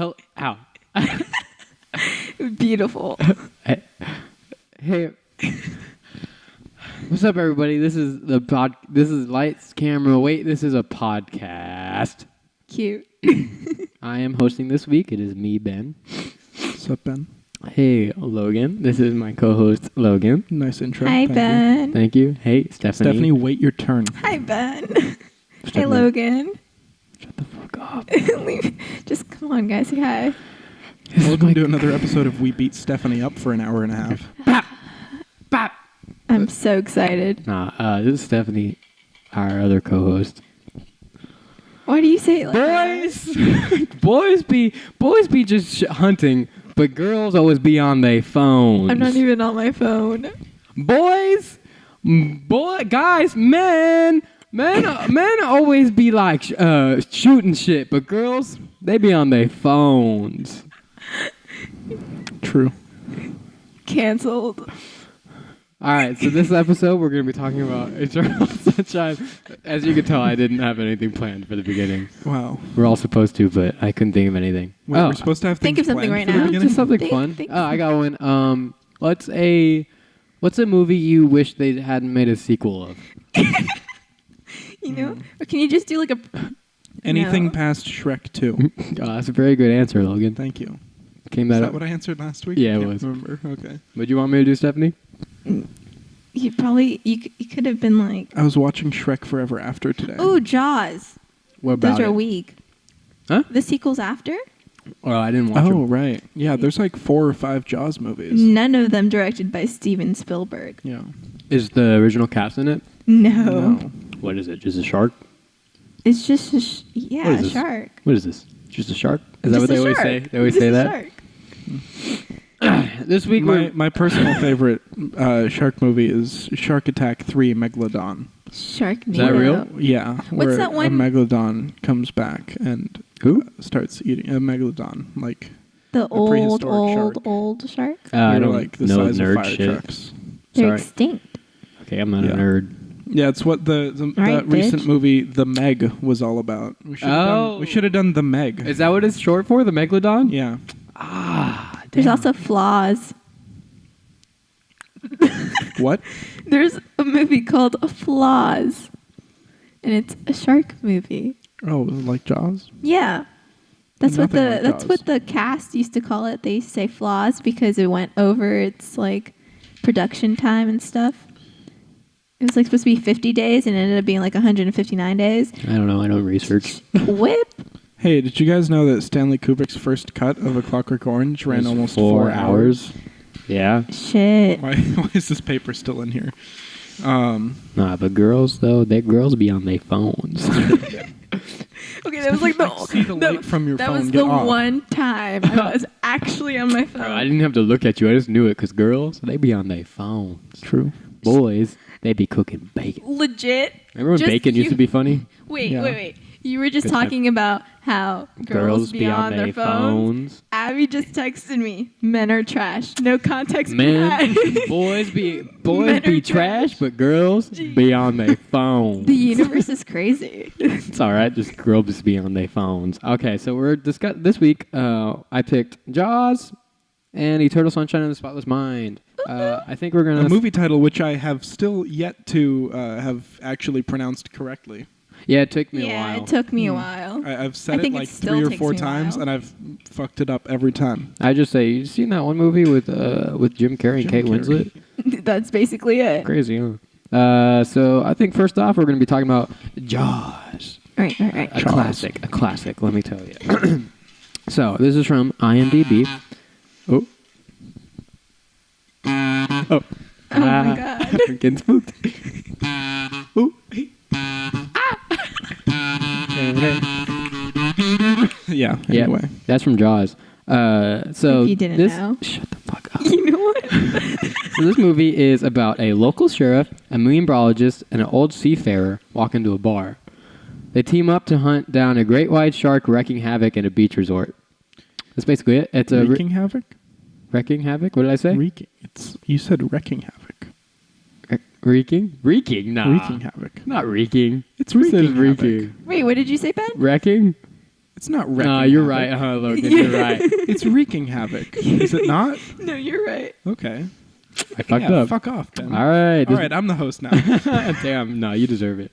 Ow. Beautiful. Hey. What's up, everybody? This is This is Lights, Camera, Wait. This is a podcast. Cute. I am hosting this week. It is me, Ben. What's up, Ben? Hey, Logan. This is my co-host, Logan. Nice intro. Hi, Ben. Thank you. Hey, Stephanie. Stephanie, wait your turn. Hi, Ben. Hey, Logan. Shut the fuck up. Just come on, guys. Say hi. Welcome to another episode of We Beat Stephanie Up for an hour and a half. Bap! Bap! I'm so excited. This is Stephanie, our other co-host. Why do you say it like that? Boys be just hunting, but girls always be on their phones. I'm not even on my phone. Guys, men always be like shooting shit, but girls, they be on their phones. True. Canceled. All right, so this episode we're going to be talking about Eternal Sunshine. As you can tell, I didn't have anything planned for the beginning. Wow. We're all supposed to, but I couldn't think of anything. Wait, we're supposed to have think things of something planned right for the now. beginning? Just something fun. I got one. What's a movie you wish they hadn't made a sequel of? You know? Or can you just do like a... Anything No. past Shrek 2. That's a very good answer, Logan. Thank you. Came Is that that up. what I answered last week? Yeah, I it can't was. remember. Okay. What do you want me to do, Stephanie? You probably... You could have been like... I was watching Shrek Forever After today. Oh, Jaws. What about Those are it? weak. Huh? The sequels after? Oh, I didn't watch Oh, it. right. Yeah, there's like 4 or 5 Jaws movies. None of them directed by Steven Spielberg. Yeah. Is the original cast in it? No. What is it? Just a shark? It's just a... What is a this? shark. What is this? Just a shark? Is that Just what they a always shark. say? They always Just say a that? Shark. This week My personal favorite shark movie is Shark Attack 3 Megalodon. Sharknado. Is that real? Yeah. What's where that one? A megalodon comes back and Who? starts eating a megalodon, like The prehistoric old shark. I they're don't like the know size nerd of fire shit. trucks. They're Sorry. extinct. Okay, I'm not a Yeah. nerd. Yeah, it's what the Right, that recent bitch. movie The Meg was all about. We should have done The Meg. Is that what it's short for? The Megalodon? Yeah. There's also Flaws. What? There's a movie called Flaws, and it's a shark movie. Oh, like Jaws? Yeah, that's what Nothing like that's Jaws. what the cast used to call it. They used to say Flaws because it went over its like production time and stuff. It was like supposed to be 50 days and it ended up being like 159 days. I don't know. I don't research. Whip. Hey, did you guys know that Stanley Kubrick's first cut of A Clockwork Orange ran It's almost 4 4 hours? Yeah. Shit. Why is this paper still in here? Nah, but girls, though, girls be on their phones. Okay, that was like See the light from your that phone. was Get the off. one time I was actually on my phone. Bro, I didn't have to look at you. I just knew it because girls, they be on their phones. True. Boys, they be cooking bacon. Legit. Remember when Just bacon used you- to be funny? Yeah. Wait. You were just Good time. talking about how girls be on their phones. Abby just texted me, men are trash. No context Man, behind. boys Men be are trash, but girls be on their phones. The universe is crazy. It's all right. Just girls be on their phones. Okay, so we're this week. I picked Jaws and Eternal Sunshine of the Spotless Mind. I think we're gonna A movie title which I have still yet to have actually pronounced correctly. Yeah, it took me a Yeah, while. it took me a while. I've I said it think it like still 3 or takes 4 me a times, while. and I've fucked it up every time. I just say, you seen that one movie with Jim Carrey and Jim Kate Carrey. Winslet? That's basically it. Crazy, huh? So I think first off, we're going to be talking about Jaws. All right. A classic, let me tell you. So this is from IMDb. Oh. Oh my God. I'm getting spooked. Ooh. Yeah. Yeah, Anyway. that's from Jaws. So If you didn't this, know. Shut the fuck up. You know what? So this movie is about a local sheriff, a meteorologist, and an old seafarer walk into a bar. They team up to hunt down a great white shark wreaking havoc in a beach resort. That's basically it. It's a Wreaking havoc? wreaking havoc. What did I say? Wreaking. You said wrecking havoc. Reeking? Reeking? Nah. Wreaking havoc. Not reeking. It's Who says wreaking havoc. reeking? Wait, what did you say, Ben? Wrecking? It's not wrecking No, you're havoc. right, Logan. You're right. It's wreaking havoc. Is it not? No, you're right. Okay. I fucked Yeah, up. fuck off, Ben. All right. All right, I'm the host now. Damn. No, you deserve it.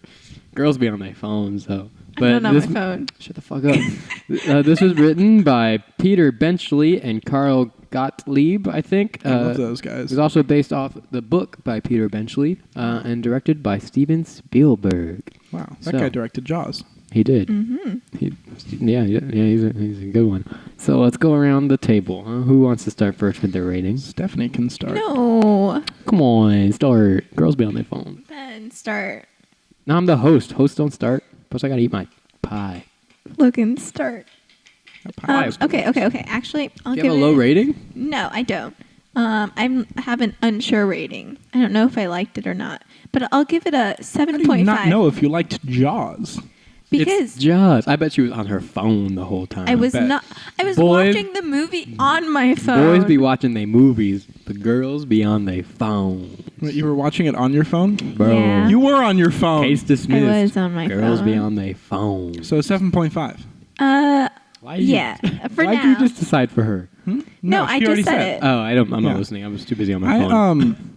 Girls be on their phones though. I'm not on my phone. Shut the fuck up. This was written by Peter Benchley and Carl Gottlieb, I think. I love those It guys. was also based off the book by Peter Benchley and directed by Steven Spielberg. Wow, that So- guy directed Jaws. He did. Mm-hmm. Yeah, he's a good one. So let's go around the table. Huh? Who wants to start first with their ratings? Stephanie can start. No. Come on, start. Girls be on their phone. Ben, start. No, I'm the host. Hosts don't start. Plus, I gotta eat my pie. Logan, start. Pie. Okay. Actually, I'll Do you give have a low it. rating? No, I don't. I have an unsure rating. I don't know if I liked it or not, but I'll give it a How 7.5. do you not know if you liked Jaws? because It's Jaws. I bet she was on her phone the whole time. I was bet. not. I was Boys- watching the movie on my phone. Boys be watching they movies. The girls be on their phone. What, you were watching it on your phone? Bro. Yeah. You were on your phone. Case dismissed. I was on my Girls be phone. on their phone. So 7.5. Why Yeah, for why'd now. you just decide for her? No, she I already just said it. Oh, I'm Yeah. not listening. I was too busy on my I phone.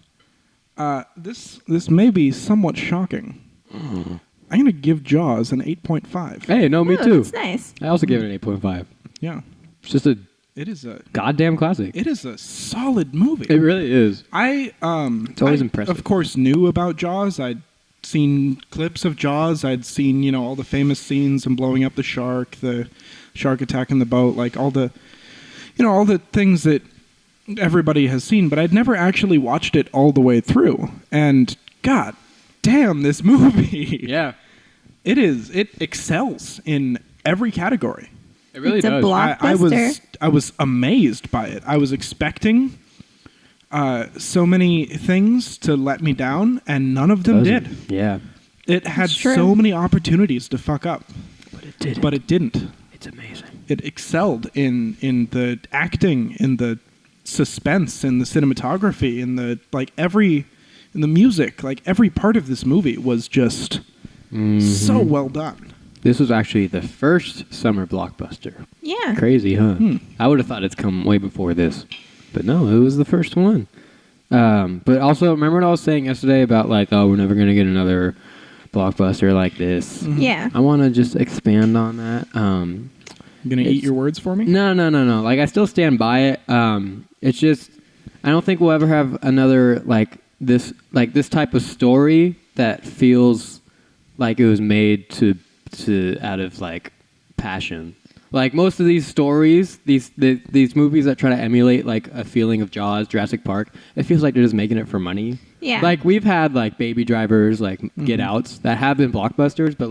this may be somewhat shocking. I'm gonna give Jaws an 8.5. Hey, no, me Oh, too. That's nice. I also gave it an 8.5. Yeah, It's just a it is a goddamn classic. solid movie. It really is. It's always impressive. Of course, knew about Jaws. I'd seen clips of Jaws. I'd seen all the famous scenes and blowing up the shark attack in the boat, like all the all the things that everybody has seen. But I'd never actually watched it all the way through. And God damn, this movie! Yeah, It excels in every category. it really It's a does. block- I was amazed by it. I was expecting so many things to let me down, and none of them did. Yeah, It had It's true. so many opportunities to fuck up, but it did. but it didn't. It's amazing. It excelled in the acting, in the suspense, in the cinematography, in the in the music. Like every part of this movie was just so well done. This was actually the first summer blockbuster. Yeah. Crazy, huh? I would have thought it's come way before this, but no, it was the first one. But also, remember what I was saying yesterday about we're never gonna get another blockbuster like this. Yeah. I want to just expand on that. You gonna eat It's- your words for me? No. Like I still stand by it. It's just I don't think we'll ever have another this type of story that feels like it was made to out of passion. Like most of these stories, these movies that try to emulate a feeling of Jaws, Jurassic Park, it feels like they're just making it for money. Yeah. Like we've had Baby Drivers, Get Outs that have been blockbusters, but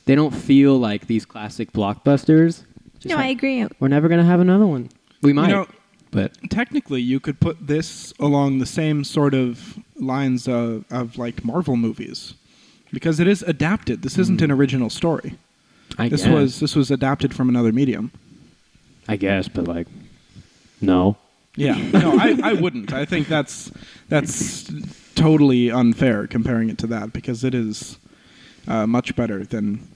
they don't feel like these classic blockbusters. Just No, I agree. We're never gonna have another one. We might, but Technically, you could put this along the same sort of lines of Marvel movies, because it is adapted. This isn't an original story. This was adapted from another medium. I guess, but no. Yeah, no, I wouldn't. I think that's totally unfair comparing it to that, because it is much better than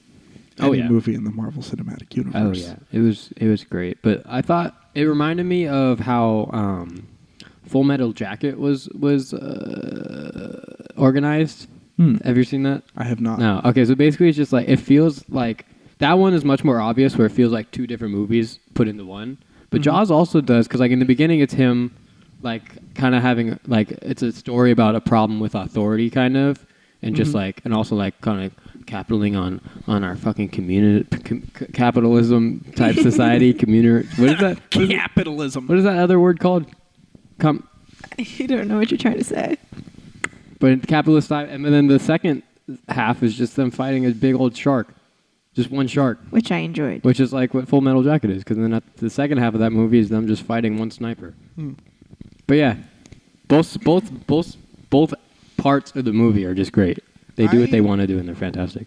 any movie in the Marvel Cinematic Universe. Oh yeah, it was great. But I thought it reminded me of how Full Metal Jacket was organized. Have you seen that? I have not. No. Okay, so basically it's just it feels like that one is much more obvious, where it feels like two different movies put into one. But Jaws also does, because in the beginning it's him kind of having it's a story about a problem with authority kind of, and just and also kind of capitalizing on our fucking capitalism type society. What is that? Capitalism. What is that other word called? I don't know what you're trying to say. But in capitalist style, and then the second half is just them fighting a big old shark, just one shark, Which I enjoyed. which is what Full Metal Jacket is. Because then the second half of that movie is them just fighting one sniper. But yeah, both parts of the movie are just great. They do what they want to do, and they're fantastic.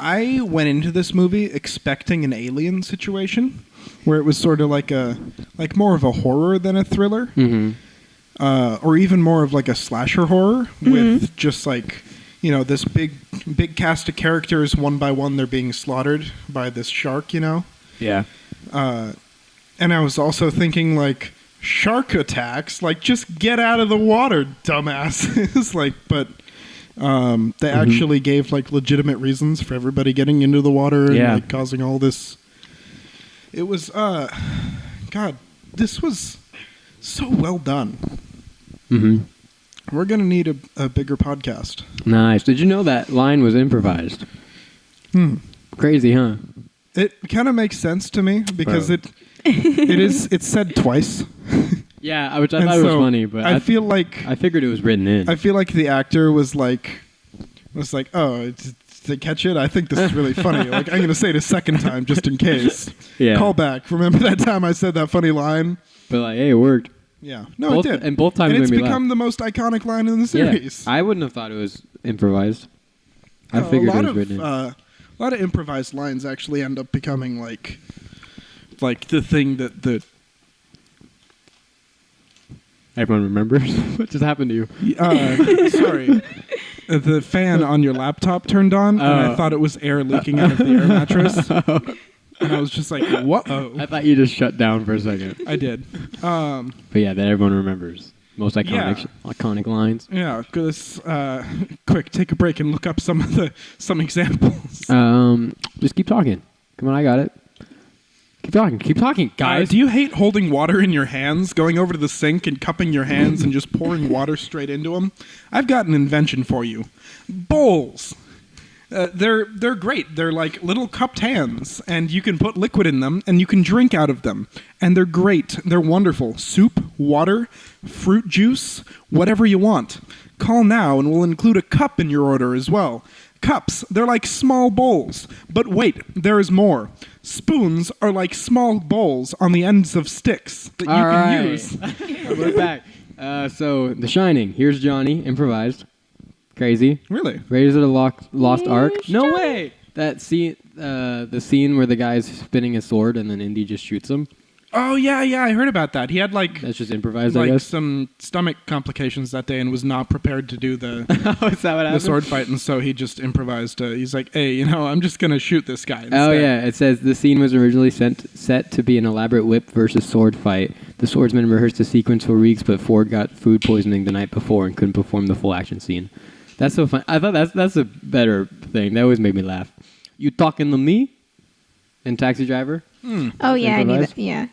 I went into this movie expecting an alien situation, where it was sort of like more of a horror than a thriller. Or even more of a slasher horror with just this big cast of characters. One by one, they're being slaughtered by this shark. Yeah. And I was also thinking, like, shark attacks. Like, just get out of the water, dumbasses. Like, but they actually gave, like, legitimate reasons for everybody getting into the water and, like, causing all this. It was, God, this was so well done. Mm-hmm. We're going to need a bigger podcast. Nice. Did you know that line was improvised? Crazy, huh? It kind of makes sense to me because it's said twice. Yeah, which I thought was funny, but I feel like I figured it was written in. I feel like the actor was like, oh, to catch it. I think this is really funny. Like, I'm going to say it a second time just in case. Yeah. Call back. Remember that time I said that funny line? But like, hey, it worked. Yeah. No, it did. And both times and it's made me become laugh. the most iconic line in the series. Yeah, I wouldn't have thought it was improvised. I figured it was written in. A lot of improvised lines actually end up becoming like the thing that Everyone remembers what just happened to you. sorry. The fan on your laptop turned on, and I thought it was air leaking out of the air mattress. And I was just like, whoa. I thought you just shut down for a second. I did. But yeah, that everyone remembers. Most iconic lines. Yeah, because quick, take a break and look up some examples. Just keep talking. Come on, I got it. Keep talking, guys. Do you hate holding water in your hands, going over to the sink and cupping your hands and just pouring water straight into them? I've got an invention for you. Bowls. They're great. They're like little cupped hands, and you can put liquid in them, and you can drink out of them. And they're great. They're wonderful. Soup, water, fruit juice, whatever you want. Call now, and we'll include a cup in your order as well. Cups, they're like small bowls. But wait, there is more. Spoons are like small bowls on the ends of sticks that you can use. We're back. So, The Shining. Here's Johnny, improvised. Crazy. Really? Raiders of the Lost Ark. No way! That scene, the scene where the guy's spinning a sword and then Indy just shoots him. Oh, yeah, I heard about that. He had That's just improvised, I guess? some stomach complications that day and was not prepared to do the Oh, is that what happened? the sword fight, and so he just improvised. He's like, hey, I'm just going to shoot this guy instead. Oh, yeah. It says the scene was originally set to be an elaborate whip versus sword fight. The swordsman rehearsed the sequence for weeks, but Ford got food poisoning the night before and couldn't perform the full action scene. That's so fun. I thought that's a better thing. That always made me laugh. You talking to me? In Taxi Driver? Oh, yeah, I knew that. Yeah.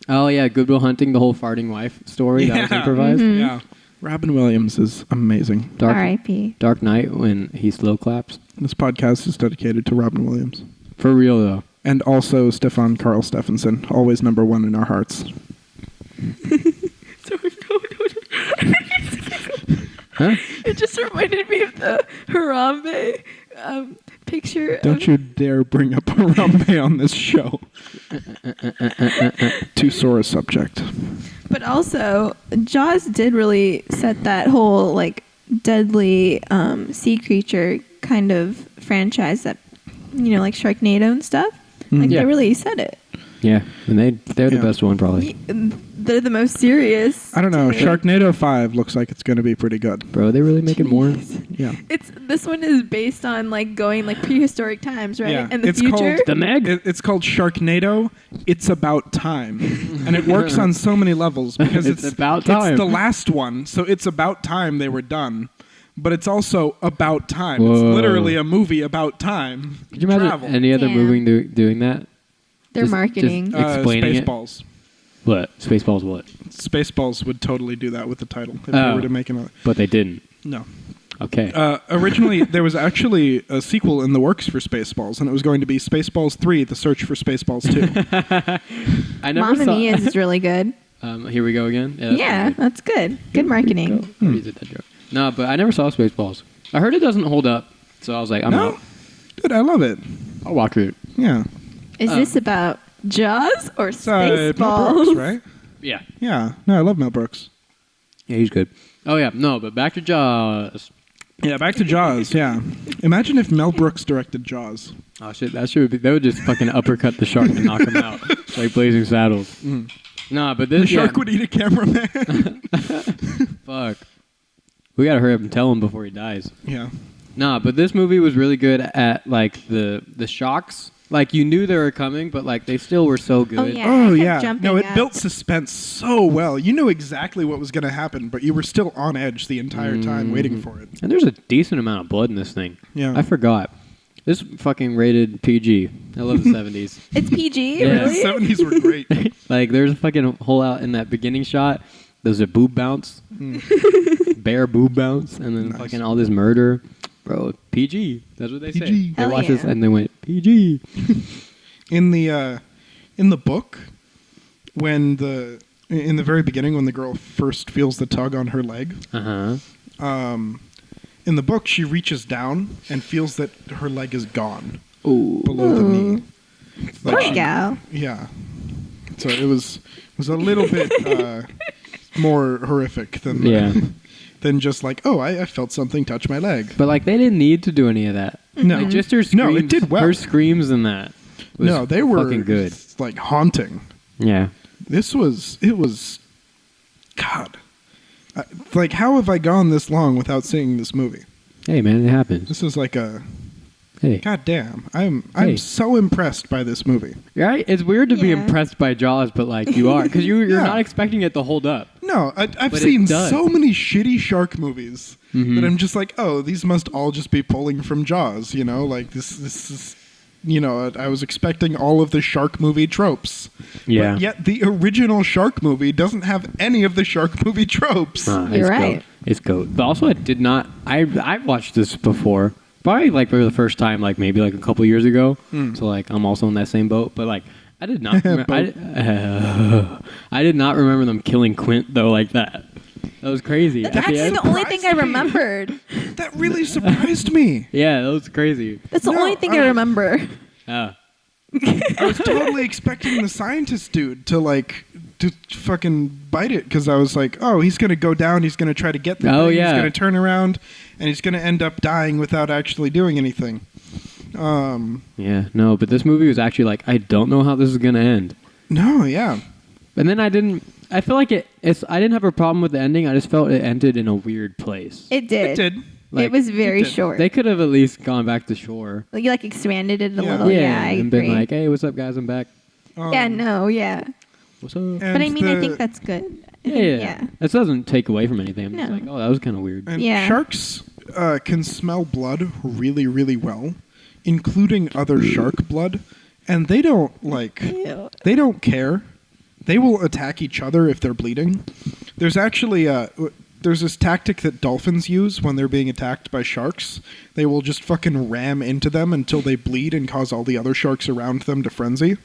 Oh, yeah, Good Will Hunting, the whole farting wife story. That was improvised. Mm-hmm. Yeah. Robin Williams is amazing. R.I.P. Dark Knight, when he slow claps. This podcast is dedicated to Robin Williams. For real, though. And also Stefan Carl Stephenson, always number one in our hearts. Huh? It just reminded me of the Harambe picture. Don't you dare bring up Harambe on this show. Too sore a subject. But also, Jaws did really set that whole like deadly sea creature kind of franchise that, like Sharknado and stuff. Like they really said it. Yeah, and they're the best one, probably. They're the most serious. I don't know. Sharknado 5 looks like it's going to be pretty good. Bro, they really make it more? Yeah. This one is based on like going like prehistoric times, right? Yeah. And the it's future. The Meg? It's called Sharknado. It's about time. And it works on so many levels because It's about time. It's the last one, so it's about time they were done. But it's also about time. Whoa. It's literally a movie about time. Could you imagine Travel. any other Damn. movie doing that? They're marketing. explaining it? Spaceballs. What? Spaceballs what? Spaceballs would totally do that with the title if they Oh. were to make another. But they didn't. No. Okay. Originally, there was actually a sequel in the works for Spaceballs, and it was going to be Spaceballs 3, The Search for Spaceballs 2. I never Mamma saw... Mia is really good. Here we go again? Yeah, that's good. Good marketing. Already did that joke. No, but I never saw Spaceballs. I heard it doesn't hold up, so I was like, I'm No? out. Dude, I love it. I'll watch it. Yeah. Is this about Jaws or It's Mel Brooks, Spaceballs? right? Yeah. Yeah. No, I love Mel Brooks. Yeah, he's good. Oh, yeah. No, but back to Jaws. Yeah, back to Jaws, yeah. Imagine if Mel Brooks directed Jaws. Oh, shit. That would just fucking uppercut the shark and knock him out. Like Blazing Saddles. No, but this... The shark would eat a cameraman. Fuck. We gotta hurry up and tell him before he dies. Yeah. Nah, but this movie was really good at like the shocks Like, you knew they were coming, but, like, they still were so good. Oh, yeah. Oh I kept yeah, jumping no, it up. built suspense so well. You knew exactly what was going to happen, but you were still on edge the entire time waiting for it. And there's a decent amount of blood in this thing. Yeah. I forgot. This fucking rated PG. I love the 70s. It's PG, Yeah. The really? 70s were great. Like, there's a fucking hole out in that beginning shot. There's a boob bounce. Bare boob bounce. And then Nice. fucking all this murder. Bro, PG. That's what they say. PG. They Hell watched this yeah. and they went, PG. In the book, when in the very beginning, when the girl first feels the tug on her leg, Uh-huh. in the book she reaches down and feels that her leg is gone Ooh. below the knee. Poor Like, gal. yeah. So it was a little bit more horrific than Yeah. than just like, oh, I felt something touch my leg. But, like, they didn't need to do any of that. No. Like, just her screams. No, it did well. Her screams in that was No, they were fucking good. like haunting. Yeah. It was, God. Like, how have I gone this long without seeing this movie? Hey, man, it happens. This is like a, Hey. God damn. I'm Hey. so impressed by this movie. Right? It's weird to be Yeah. impressed by Jaws, but, like, you are. Because you're Yeah. not expecting it to hold up. No, I've But it seen does. so many shitty shark movies Mhm. that I'm just like, oh, these must all just be pulling from Jaws, you know? Like, this is, you know, I was expecting all of the shark movie tropes. Yeah. But yet the original shark movie doesn't have any of the shark movie tropes. It's You're right. Goat. It's goat. But also, I did not. I've watched this before, probably like for the first time, like maybe like a couple years ago. So like I'm also in that same boat. But like I did not. I did not remember them killing Quint though like that. That was crazy. At That's the end. the only thing I surprised me. remembered. That really surprised me. Yeah, that was crazy. That's the No, only thing I remember. Ah. I was totally expecting the scientist dude to fucking bite it because I was like, oh, he's going to go down. He's going to try to get the Oh, thing. yeah. He's going to turn around and he's going to end up dying without actually doing anything. Yeah, no, but this movie was actually like, I don't know how this is gonna end. No, yeah. And then I feel like I didn't have a problem with the ending. I just felt it ended in a weird place. It did. It did. Like, it was very it did. short. They could have at least gone back to shore. You like expanded it a Yeah. little. Yeah, I and agree. been like, hey, what's up, guys? I'm back. yeah, no, yeah. What's up? And But I mean, I the- think that's good. I Yeah, think- yeah. yeah. This doesn't take away from anything. I'm just No. like, oh, that was kind of weird. And Yeah. sharks can smell blood really, really well, including other shark blood, and they don't Ew. they don't care. They will attack each other if they're bleeding. There's actually there's this tactic that dolphins use when they're being attacked by sharks. They will just fucking ram into them until they bleed and cause all the other sharks around them to frenzy.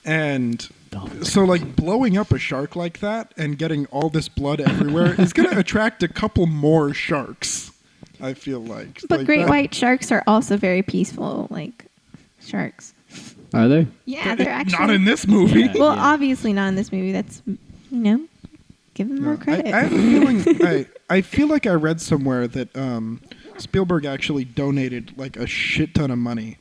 And so, like, blowing up a shark like that and getting all this blood everywhere is going to attract a couple more sharks, I feel like. But Like great that- white sharks are also very peaceful, like sharks. Are they? Yeah, they're actually Not in this movie. Yeah. Well, obviously not in this movie. That's give them more credit. I have a feeling. I feel like I read somewhere that Spielberg actually donated like a shit ton of money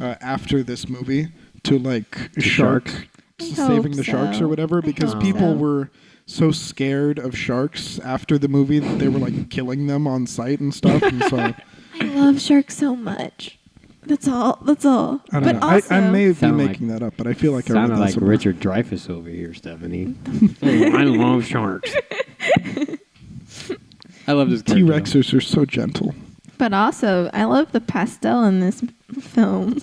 after this movie to like sharks? saving the hope sharks so. or whatever, I because hope people so. were so scared of sharks after the movie that they were like killing them on site and stuff. And so I love sharks so much. That's all. That's all. I don't but know. also, I may be Sound making that up, but I feel like I read Sounded that like somewhere. Richard Dreyfuss over here, Stephanie. I love sharks. I love this character, T-Rexers are so gentle. but also, I love the pastel in this film.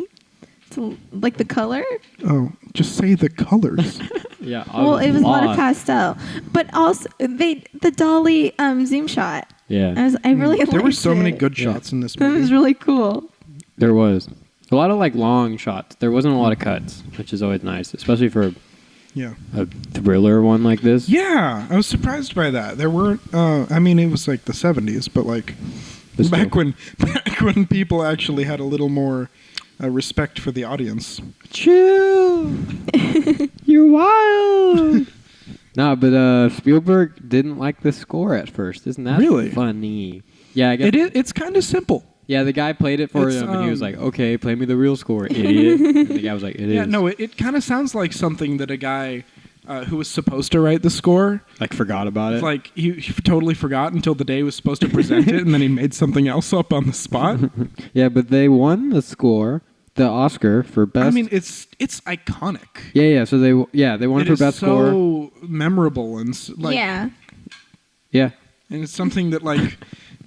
So, like the color. Oh, just say the colors. though. Yeah. I Well, it was a lot of lost. pastel, but also the dolly zoom shot. Yeah. I really There were liked so many it. good Yeah. shots in this That was movie. really cool. There was a lot of like long shots. There wasn't a lot of cuts, which is always nice, especially for Yeah. a thriller one like this. Yeah, I was surprised by that. There weren't. I mean, it was like the '70s, but like But back still. when people actually had a little more respect for the audience. Chill. You're wild. No, but Spielberg didn't like the score at first. Isn't that Really? funny? Yeah, I guess. It is. It's kind of simple. Yeah, the guy played it for It's, him, and he was like, um, "Okay, play me the real score, idiot." And the guy was like, "It is." Yeah, no, it kind of sounds like something that a guy who was supposed to write the score. Like forgot about it. Like he totally forgot until the day he was supposed to present it, and then he made something else up on the spot. Yeah, but they won the score, the Oscar for best. I mean, it's iconic. Yeah. So they won for best score. So memorable and like yeah. Yeah. and it's something that like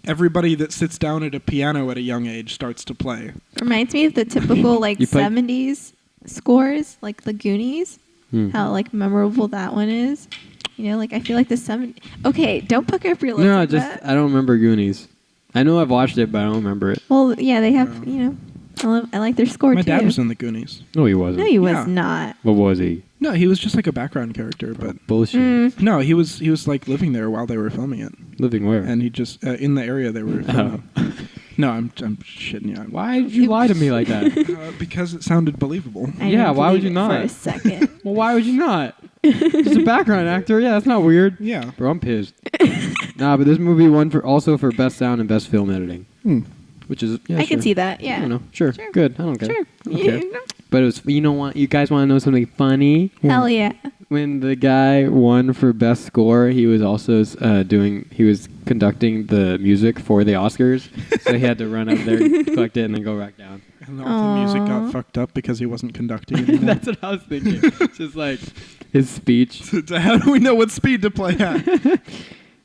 everybody that sits down at a piano at a young age starts to play. Reminds me of the typical like You play- 70s scores, like the Goonies. How like memorable that one is. You know, like I feel like the 70s. Okay, don't pucker up your lips. No, like just that. I don't remember Goonies. I know I've watched it, but I don't remember it. Well, yeah, they have. You know, I like their score My too. dad was in the Goonies. No, he wasn't. No, he was Yeah. not. What was he? No, he was just like a background character, but Bullshit. no, he was like living there while they were filming it, Living where? and he just in the area they were filming. No, I'm shitting you. Why did you lie to me like that? Because it sounded believable. I Yeah, didn't why would believe you it not? For a second. Well, why would you not? Just a background actor. Yeah, that's not weird. Yeah. Bro, I'm pissed. Nah, but this movie won also for best sound and best film editing, which is I can see that. I Yeah. don't know. Sure. Sure. Good. I don't care. Sure. I don't care. But it was. You know what? You guys want to know something funny? Hell yeah. When the guy won for best score, he was also he was conducting the music for the Oscars, so he had to run up there, collect it, and then go back down. And all the music got fucked up because he wasn't conducting anymore. That's what I was thinking. It's just like his speech. How do we know what speed to play at?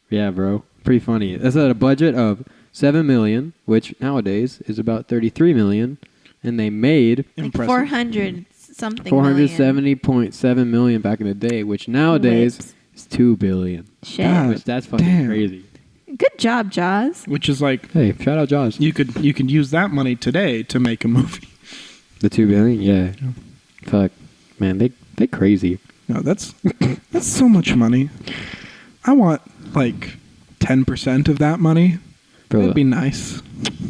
Yeah, bro, pretty funny. That's at a budget of $7 million, which nowadays is about $33 million, and they made Like Impressive. 400 something million. $470.7 million back in the day, which nowadays Whips. is $2 billion. Shit. God. Which that's fucking Damn. crazy. Good job, Jaws. Which is like Hey, shout out Jaws. you could use that money today to make a movie. The $2 billion, yeah. Fuck, man, they crazy. No, that's so much money. I want like 10% of that money. Bro, That'd be nice.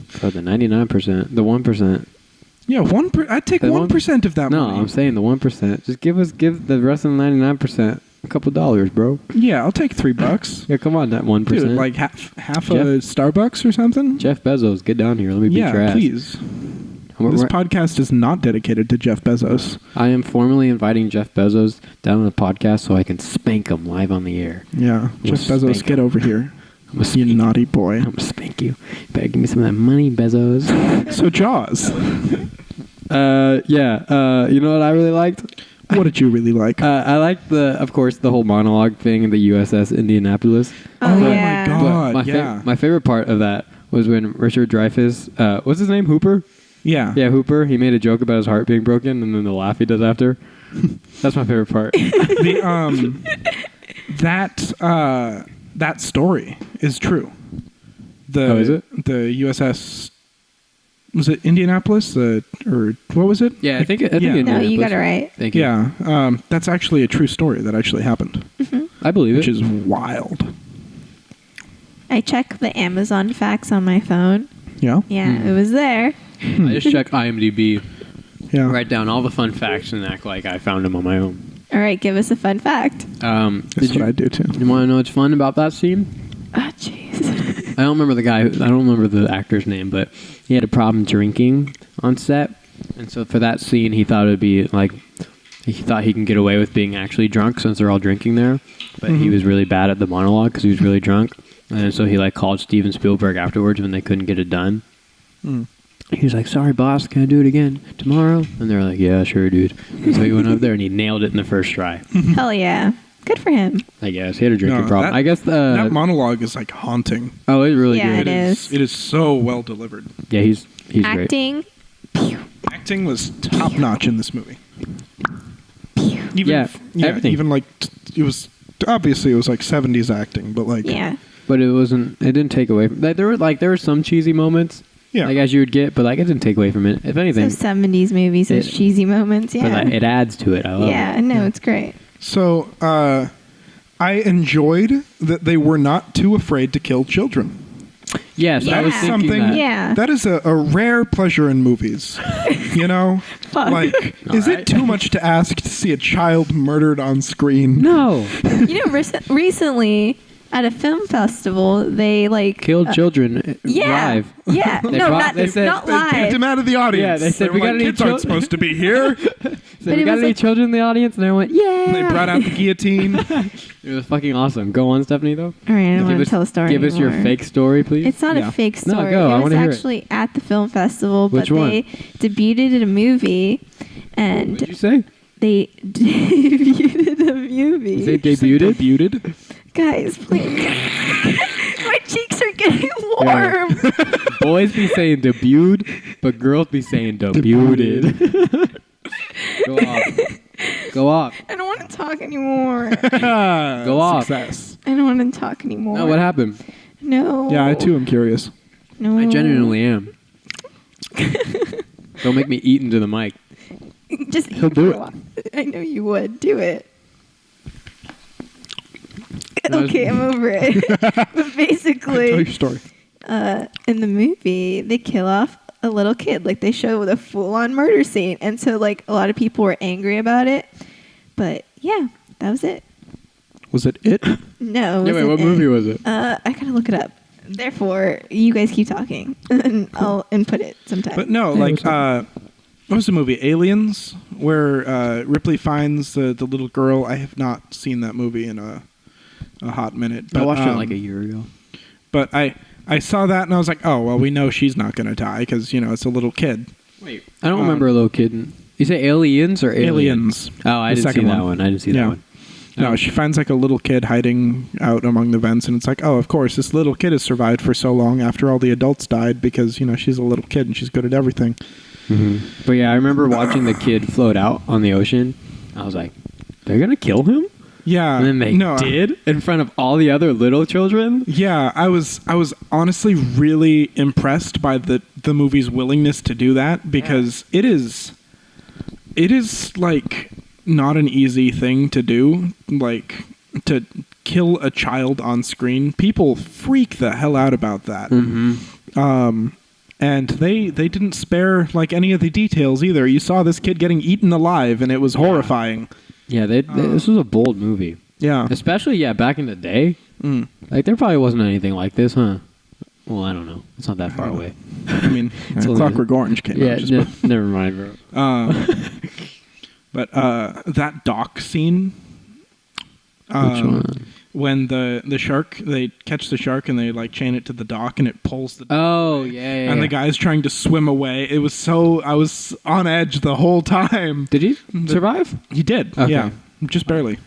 for the 99%, the 1%. Yeah, I'd take The 1% of that No, money. I'm saying the 1%. Just give the rest of the 99% a couple dollars, bro. Yeah, I'll take $3. Yeah, come on, that 1%. Dude, like half Jeff- a Starbucks or something. Jeff Bezos, get down here. Let me beat your Yeah, ass. please. We're- This we're- podcast is not dedicated to Jeff Bezos. I am formally inviting Jeff Bezos down on the podcast so I can spank him live on the air. Yeah, Jeff spank Bezos, get him. over here. I'm gonna You spank naughty boy. I'm gonna spank you. You better give me some of that money, Bezos. So Jaws, You know what I really liked? what did you really like? I liked of course, the whole monologue thing in the USS Indianapolis. Oh, my yeah. God, But yeah. my favorite part of that was when Richard Dreyfuss, what's his name, Hooper? Yeah. Yeah, Hooper. He made a joke about his heart being broken, and then the laugh he does after. That's my favorite part. The that story is true. Is it? The USS was it Indianapolis or what was it? Yeah, I think Yeah. No, you Indianapolis. got it right. Thank you. Yeah, that's actually a true story that actually happened, I believe which it. is wild. I check the Amazon facts on my phone. Yeah, Yeah, it was there. I just check IMDb, yeah. write down all the fun facts, and act like I found them on my own. All right, give us a fun fact. That's what I do too. You want to know what's fun about that scene? Oh, jeez. I don't remember I don't remember the actor's name, but he had a problem drinking on set, and so for that scene, he thought it'd be like he thought he can get away with being actually drunk since they're all drinking there, but he was really bad at the monologue because he was really drunk, and so he like called Steven Spielberg afterwards when they couldn't get it done. He was like, "Sorry, boss, can I do it again tomorrow?" And they're like, "Yeah, sure, dude." And so he went up there and he nailed it in the first try. Hell yeah. Good for him. I guess he had a drinking No, problem. that- I guess That monologue is like haunting. oh, it's really Yeah, good. it is. It is so well delivered. Yeah, he's great. Acting. Acting was top notch in this movie. Even, Yeah, everything. even like it was obviously it was like 70s acting, but like Yeah. But it wasn't. It didn't take away from. There were some cheesy moments. Yeah. Like as you would get, but like it didn't take away from it. If anything, Those 70s movies, those It- cheesy moments. but Yeah. like, it adds to it. I love Yeah, it. no, it's great. So I enjoyed that they were not too afraid to kill children. Yes, I was Yeah. thinking Something that. Yeah. that is a rare pleasure in movies. You know, Fuck. like is Alright. it too much to ask to see a child murdered on screen? No. You know, recently at a film festival, they like Killed children yeah, live. Yeah, They no, brought- not, they said- not They live. kicked him out of the audience. Yeah, they said, were "We got like, any kids aren't children?" supposed to be here. So But we it got was any like- children in the audience? And I went, yeah. And they brought out the guillotine. It was fucking awesome. Go on, Stephanie, though. All right, I don't want Give to tell a story Give us your anymore. fake story, please. It's not Yeah. a fake No, story. go. I It was wanna hear it. actually at the film festival, Which but one? they debuted a movie, What and did you say? they debuted a movie. You say debuted? Debuted. Guys, please. My cheeks are getting warm. Boys be saying debuted, but girls be saying debuted. Go off. Go off. I don't want to talk anymore. Go off. Success. I don't want to talk anymore. No, what happened? No. Yeah, I too am curious. No. I genuinely am. Don't make me eat into the mic. Just He'll eat do for it. a while. I know you would. Do it. No, Okay, I'm over it. But Tell your basically, story. in the movie, they kill off a little kid. Like, they show with a full-on murder scene. And so, like, a lot of people were angry about it. But, yeah, that was it. Was it it? No. it Yeah, wait, wasn't what it. movie was it? I gotta look it up. Therefore, you guys keep talking, and I'll input it sometime. But no, Yeah, like, it was what was the movie? Aliens, where Ripley finds the little girl. I have not seen that movie in a hot minute. But, I watched it like a year ago. But I saw that and I was like, oh, well, we know she's not going to die because, it's a little kid. Wait, I don't remember a little kid. You say aliens or Aliens. Oh, I The didn't see second that one. one. I didn't see Yeah. that one. No, she finds like a little kid hiding out among the vents, and it's like, oh, of course, this little kid has survived for so long after all the adults died because, she's a little kid and she's good at everything. But yeah, I remember watching the kid float out on the ocean. I was like, they're going to kill him? Yeah. And then they did in front of all the other little children? Yeah, I was honestly really impressed by the movie's willingness to do that because it is like not an easy thing to do, like to kill a child on screen. People freak the hell out about that. And they didn't spare like any of the details either. You saw this kid getting eaten alive and it was horrifying. Yeah, this was a bold movie. Yeah. Especially, back in the day. Mm. Like, there probably wasn't anything like this, huh? Well, I don't know. It's not that far away. I mean, only- Clockwork Orange came Yeah, out. Just never mind, bro. But that dock scene, Which one? when the shark, they catch the shark and they like chain it to the dock and it pulls the dock Oh, away. yeah. And the guy's trying to swim away. It was I was on edge the whole time. Did he survive? He did. Okay. Yeah. Just barely.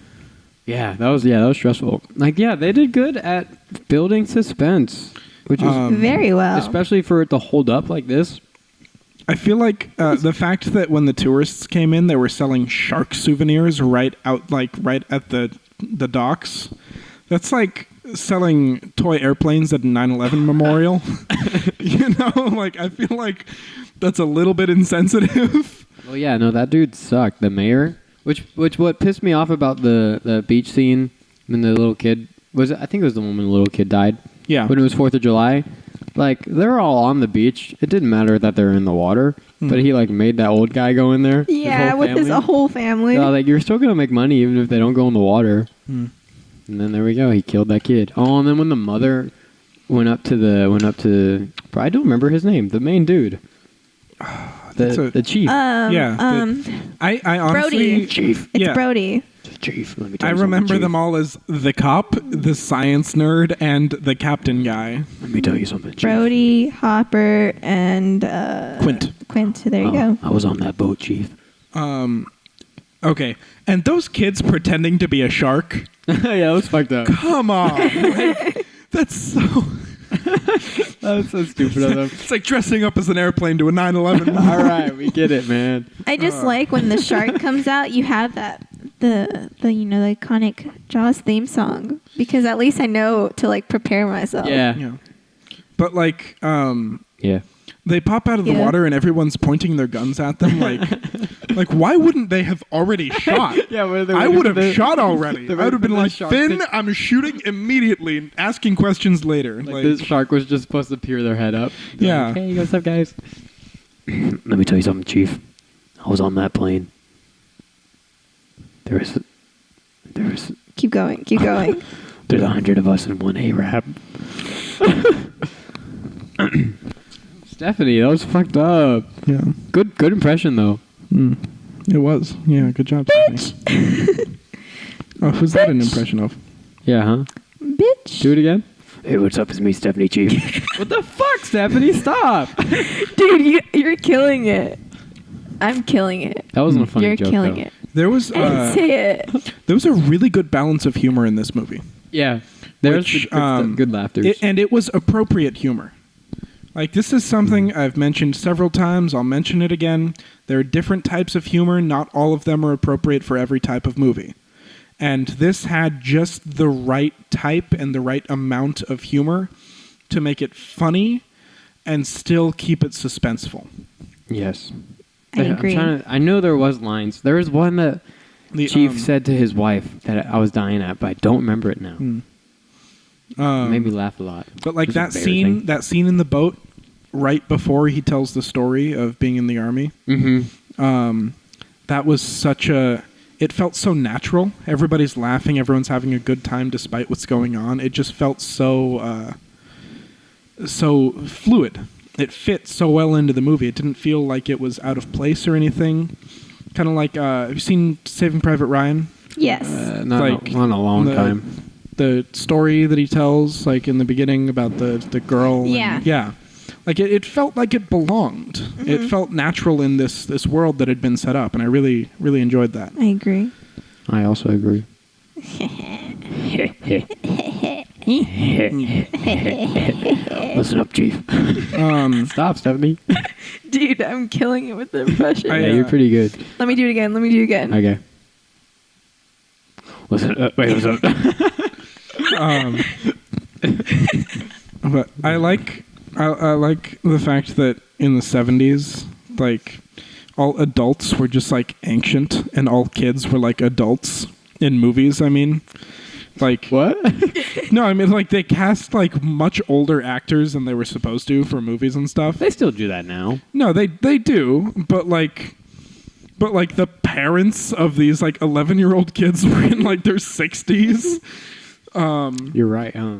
Yeah, that was stressful. Like, yeah, they did good at building suspense, which is Very well. especially for it to hold up like this. I feel like the fact that when the tourists came in, they were selling shark souvenirs right at the docks. That's like selling toy airplanes at a 9/11 memorial. Like I feel like that's a little bit insensitive. Well, yeah, no, that dude sucked. The mayor, which what pissed me off about the beach scene when the little kid I think it was the one when the little kid died. Yeah. When it was 4th of July. Like, they're all on the beach. It didn't matter that they're in the water, but he, like, made that old guy go in there. yeah, with his family. whole family. So, like, you're still going to make money even if they don't go in the water. And then there we go. He killed that kid. Oh, and then when the mother went up to I don't remember his name. The main dude. The chief. I honestly, Brody. Chief. It's yeah. Brody. Chief. Let me tell I you something, remember Chief. them all as the cop, the science nerd, and the captain guy. Let me tell you something, Chief. Brody, Hopper, and Quint. There you go. I was on that boat, Chief. Okay, and those kids pretending to be a shark. Yeah, that was fucked up. Come on, like, that's so. That was so stupid of them. It's like dressing up as an airplane to a 9/11. All right, we get it, man. I just like when the shark comes out, you have that the iconic Jaws theme song because at least I know to like prepare myself. Yeah. Yeah, but like, Yeah. they pop out of the Yeah. water and everyone's pointing their guns at them. Like why wouldn't they have already shot? Yeah, were they I waiting would for have the- shot already. they I would have waited been for the like, shark Finn, to- I'm shooting immediately and asking questions later. Like, this shark was just supposed to peer their head up. Be Yeah. Like, hey, what's up, guys? Let me tell you something, Chief. I was on that plane. There was Keep going. There's 100 of us and one A-Rap. Stephanie, that was fucked up. Yeah. Good impression, though. It was. Yeah, good job, Stephanie. Oh, who's that an impression of? Yeah, huh? Bitch. Do it again. Hey, what's up? It's me, Stephanie Chief. What the fuck, Stephanie? Stop. Dude, you're killing it. I'm killing it. That wasn't a funny You're joke, killing though. it. There was I didn't say it. there was a really good balance of humor in this movie. Yeah. There's Which, good laughter. And it was appropriate humor. Like, this is something I've mentioned several times. I'll mention it again. There are different types of humor. Not all of them are appropriate for every type of movie. And this had just the right type and the right amount of humor to make it funny and still keep it suspenseful. Yes. I agree. I know there was lines. There was one that The Chief said to his wife that I was dying at, but I don't remember it now. It made me laugh a lot. But like It was that scene in the boat right before he tells the story of being in the army. That was such a... It felt so natural. Everybody's laughing. Everyone's having a good time despite what's going on. It just felt so so fluid. It fit so well into the movie. It didn't feel like it was out of place or anything. Kind of like, have you seen Saving Private Ryan? Yes. Not Like, in a long time. The story that he tells, like in the beginning about the girl. Yeah. Yeah. Like it felt like it belonged. Mm-hmm. It felt natural in this world that had been set up, and I really, really enjoyed that. I agree. I also agree. Listen up, Chief. Stop, Stephanie. Dude, I'm killing it with the impression. Yeah, you're pretty good. Let me do it again. Okay. Listen up. Wait, what's up? But I like the fact that in the 70s, like, all adults were just like ancient, and all kids were like adults in movies. I mean, like, What? no, I mean, like, they cast like much older actors than they were supposed to for movies and stuff. They still do that now. No, they do, but like the parents of these like 11-year-old kids were in like their 60s. You're right, huh?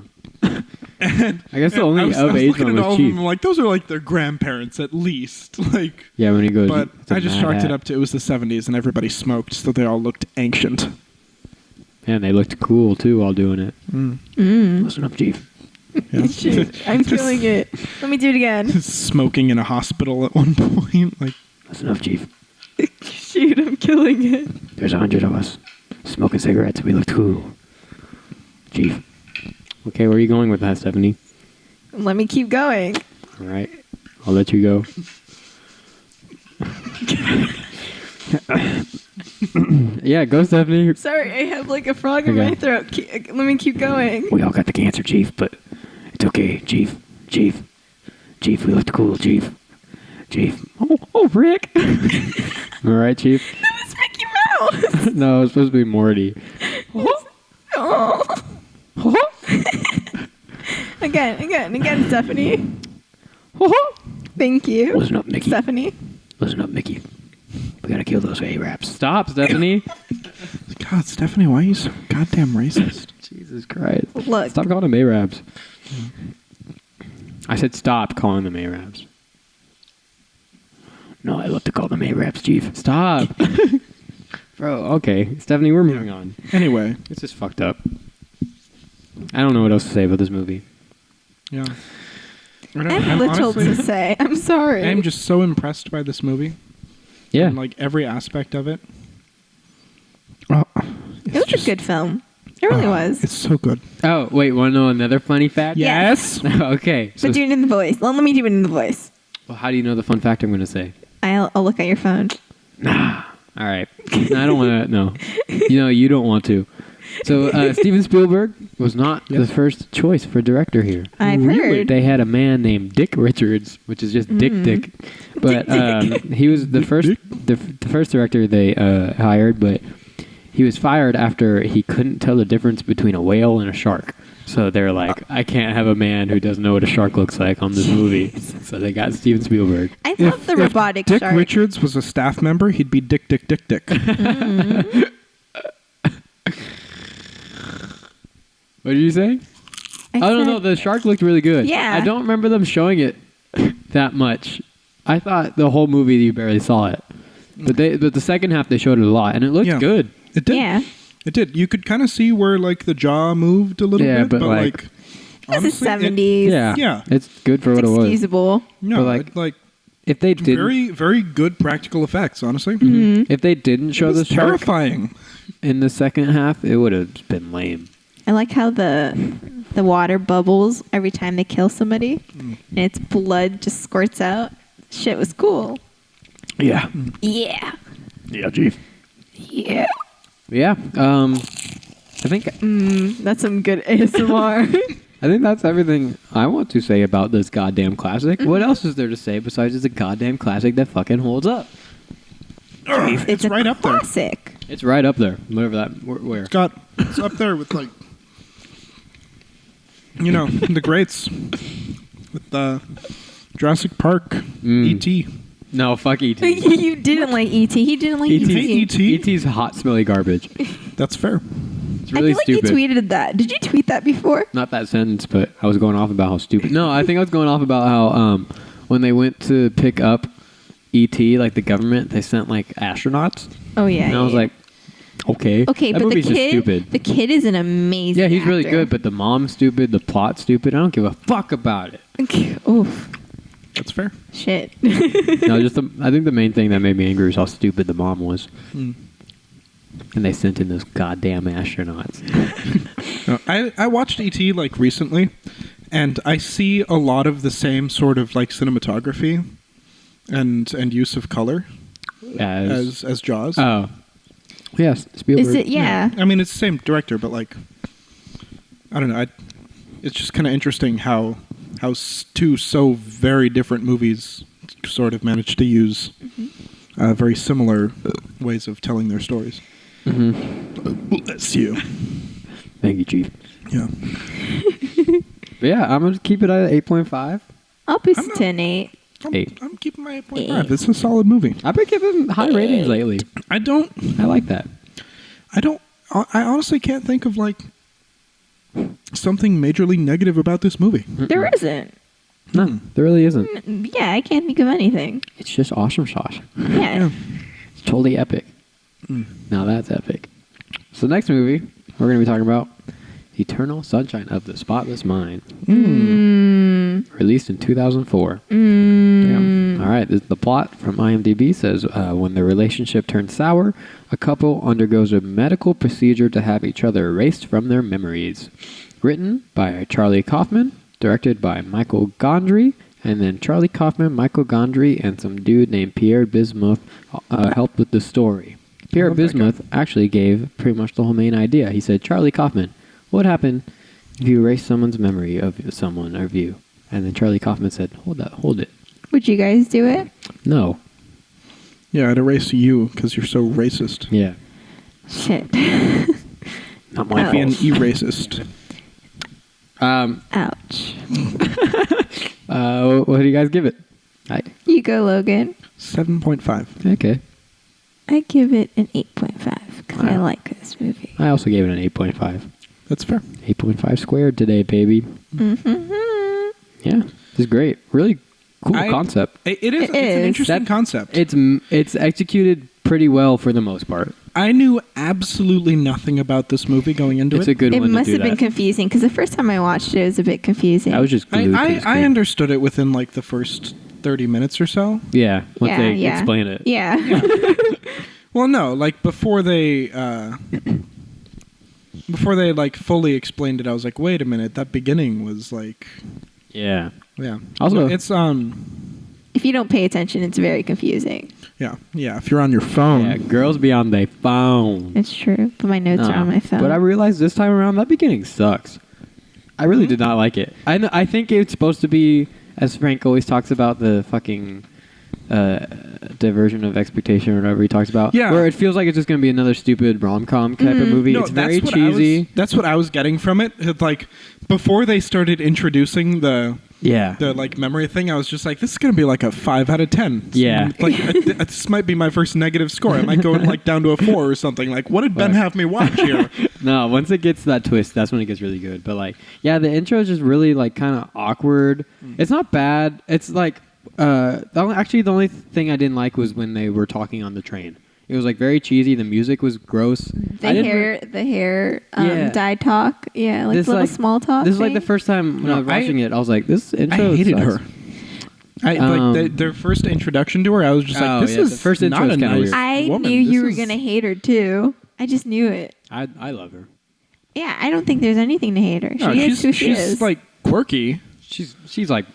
And I guess the only I was of age looking one at all was of Chief. them, like, those are like their grandparents at least. Like, Yeah, when he goes. but "It's a I just mad chalked it hat." up to it was the 70s and everybody smoked, so they all looked ancient. And they looked cool too while doing it. Listen up, Chief. Yeah. Shit, I'm feeling it. Let me do it again. Smoking in a hospital at one point. Like, Listen up, Chief. Shoot, I'm killing it. There's 100 of us smoking cigarettes. We look cool, Chief. Okay, where are you going with that, Stephanie? Let me keep going. All right, I'll let you go. Yeah, go, Stephanie. Sorry, I have like a frog in Okay. my throat. Let me keep going. We all got the cancer, Chief, but it's okay, Chief. Chief, we look cool, Chief. Oh, Rick. All right, Chief. That was Mickey Mouse. No, it's supposed to be Morty. Oh. Again, Stephanie. Thank you. Listen up, Mickey. Stephanie. Listen up, Mickey. We gotta kill those A-Raps. Stop, Stephanie. God, Stephanie, why are you so goddamn racist? Jesus Christ. Look. Stop calling them A-Raps. I said stop calling them A-Raps. No, I love to call them A-Raps, Chief. Stop. Bro, okay. Stephanie, we're moving on. Anyway, It's just fucked up. I don't know what else to say about this movie. yeah. I have little honestly, to say. I'm sorry. I'm just so impressed by this movie. Yeah. And, like, every aspect of it. Oh, It was a good film. It really was. It's so good. Oh, wait, want to know another funny fact? Yes. Okay. So, But do it in the voice. Let me do it in the voice. well, how do you know the fun fact I'm going to say? I'll look at your phone. All right. No, I don't want to. No. You don't want to. So Steven Spielberg was not the first choice for director here. I've heard. They had a man named Dick Richards, which is just Dick. But he was the first the first director they hired, but he was fired after he couldn't tell the difference between a whale and a shark. So they're like, I can't have a man who doesn't know what a shark looks like on this movie. So they got Steven Spielberg. I love the robotic Dick shark. Richards was a staff member, he'd be Dick. Wait, What did you say? I don't know. The shark looked really good. Yeah. I don't remember them showing it that much. I thought the whole movie you barely saw it. But the second half they showed it a lot, and it looked good. It did. Yeah. It did. You could kind of see where like the jaw moved a little bit, but like it's the 70s. Yeah. It's good for what it was. Excusable. No, But, like If they didn't, very, very good practical effects, honestly. if they didn't show the shark terrifying in the second half, it would have been lame. I like how the water bubbles every time they kill somebody, and its blood just squirts out. Shit was cool. Yeah. Yeah. Yeah, Chief. Yeah. Yeah. I think That's some good ASMR. I think that's everything I want to say about this goddamn classic. What else is there to say besides it's a goddamn classic that fucking holds up? it's right up there. Classic. It's right up there. Whatever that. Where? It's up there with like, the greats with Jurassic Park, E.T. No, fuck E.T. You didn't like E.T. He didn't like hate E.T. E.T.? E.T.'s hot, smelly garbage. That's fair. It's really I feel stupid. like you tweeted that. Did you tweet that before? Not that sentence, but I was going off about how stupid. No, I think I was going off about how when they went to pick up E.T., like the government, they sent like astronauts. Oh yeah. And I was like, okay. Okay, that but movie's just stupid. the kid is an amazing. Yeah, he's really actor. good, but the mom's stupid, the plot's stupid. I don't give a fuck about it. Oof. That's fair. Shit. No, I think the main thing that made me angry was how stupid the mom was. And they sent in those goddamn astronauts. No, I watched E.T. like recently, and I see a lot of the same sort of like cinematography and use of color as Jaws. Oh. Yes, Spielberg. Is it? Yeah. I mean, it's the same director, but like, I don't know. It's just kind of interesting how two so very different movies sort of managed to use very similar ways of telling their stories. Bless you. Thank you, Chief. Yeah. But yeah, I'm going to keep it at 8.5. I'll boost it to an 8. I'm keeping my 8.5. It's a solid movie. I've been giving high ratings lately. I like that. I honestly can't think of like something majorly negative about this movie. There isn't. No, there really isn't. Yeah, I can't think of anything. It's just awesome sauce. Yeah. It's totally epic. Now that's epic. So next movie, we're going to be talking about Eternal Sunshine of the Spotless Mind. Released in 2004. Damn. All right, the plot from IMDb says, when the relationship turns sour, a couple undergoes a medical procedure to have each other erased from their memories. Written by Charlie Kaufman, directed by Michael Gondry, and then Charlie Kaufman, Michael Gondry, and some dude named Pierre Bismuth helped with the story. Pierre Bismuth actually gave pretty much the whole main idea. He said, Charlie Kaufman, what would happen if you erase someone's memory of someone or you? And then Charlie Kaufman said, hold it. Would you guys do it? No. Yeah, I'd erase you because you're so racist. Yeah. Shit. Not my I'd be an fault. e-racist. Ouch. What do you guys give it? You go, Logan. 7.5. Okay. I give it an 8.5 because I like this movie. I also gave it an 8.5. That's fair. 8.5 squared today, baby. Mm-hmm. Yeah, this is great. Really cool concept. It is. It's an interesting concept. It's executed pretty well for the most part. I knew absolutely nothing about this movie going into it. It's a good It one to must do have been that. confusing because the first time I watched it was a bit confusing. I was just glued to the I screen. understood it within like the first 30 minutes or so. Yeah, once they explain it. Yeah. Well, no, like before they like fully explained it, I was like, wait a minute, that beginning was like, Yeah. yeah. Also, it's If you don't pay attention, it's very confusing. yeah. If you're on your phone, yeah, girls be on their phone. It's true, but my notes are on my phone. But I realized this time around that beginning sucks. I really did not like it. I think it's supposed to be, as Frank always talks about, the fucking diversion of expectation or whatever he talks about. Yeah. Where it feels like it's just going to be another stupid rom-com type of movie. No, it's very cheesy. That's what I was getting from it. It's like before they started introducing the Yeah. the like memory thing, I was just like, this is gonna be like a 5 out of 10. Yeah. Like this might be my first negative score. I might go like down to a 4 or something. Like, what did Ben But- have me watch here? No, once it gets to that twist, that's when it gets really good. But like, yeah, the intro is just really like kind of awkward. It's not bad. It's like, the only thing I didn't like was when they were talking on the train. It was like very cheesy. The music was gross. The hair Yeah. dye talk. Yeah, like This, little like- small talk. This is like thing. the first time when I was No, watching it. I was like, this intro I hated sucks. her. Like their first introduction to her, I was just like, this is the first intro not is a kinda nice weird. I woman. knew you This were is- gonna hate her too. I just knew it. I love her. Yeah, I don't think there's anything to hate her. No, She is who she she's is. like quirky. She's like,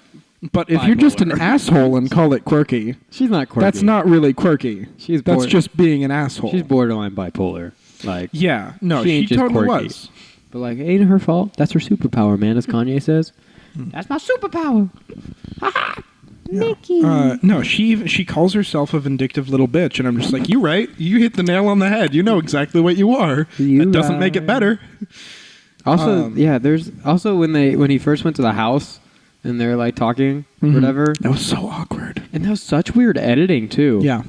But if you're just an Bipolar. asshole and call it quirky, she's not quirky. that's not really quirky. She's That's bored- just being an asshole. She's borderline bipolar. Like, Yeah, no, She she, ain't just totally quirky. was. but like, it ain't her fault. That's her superpower, man. As Kanye says, that's my superpower. Mickey. No, she calls herself a vindictive little bitch, and I'm just like, you right. You hit the nail on the head. You know exactly what you are. You That doesn't make it right. better. Also, yeah, there's also when he first went to the house and they're like talking or whatever, That was so awkward. and that was such weird editing too. Yeah.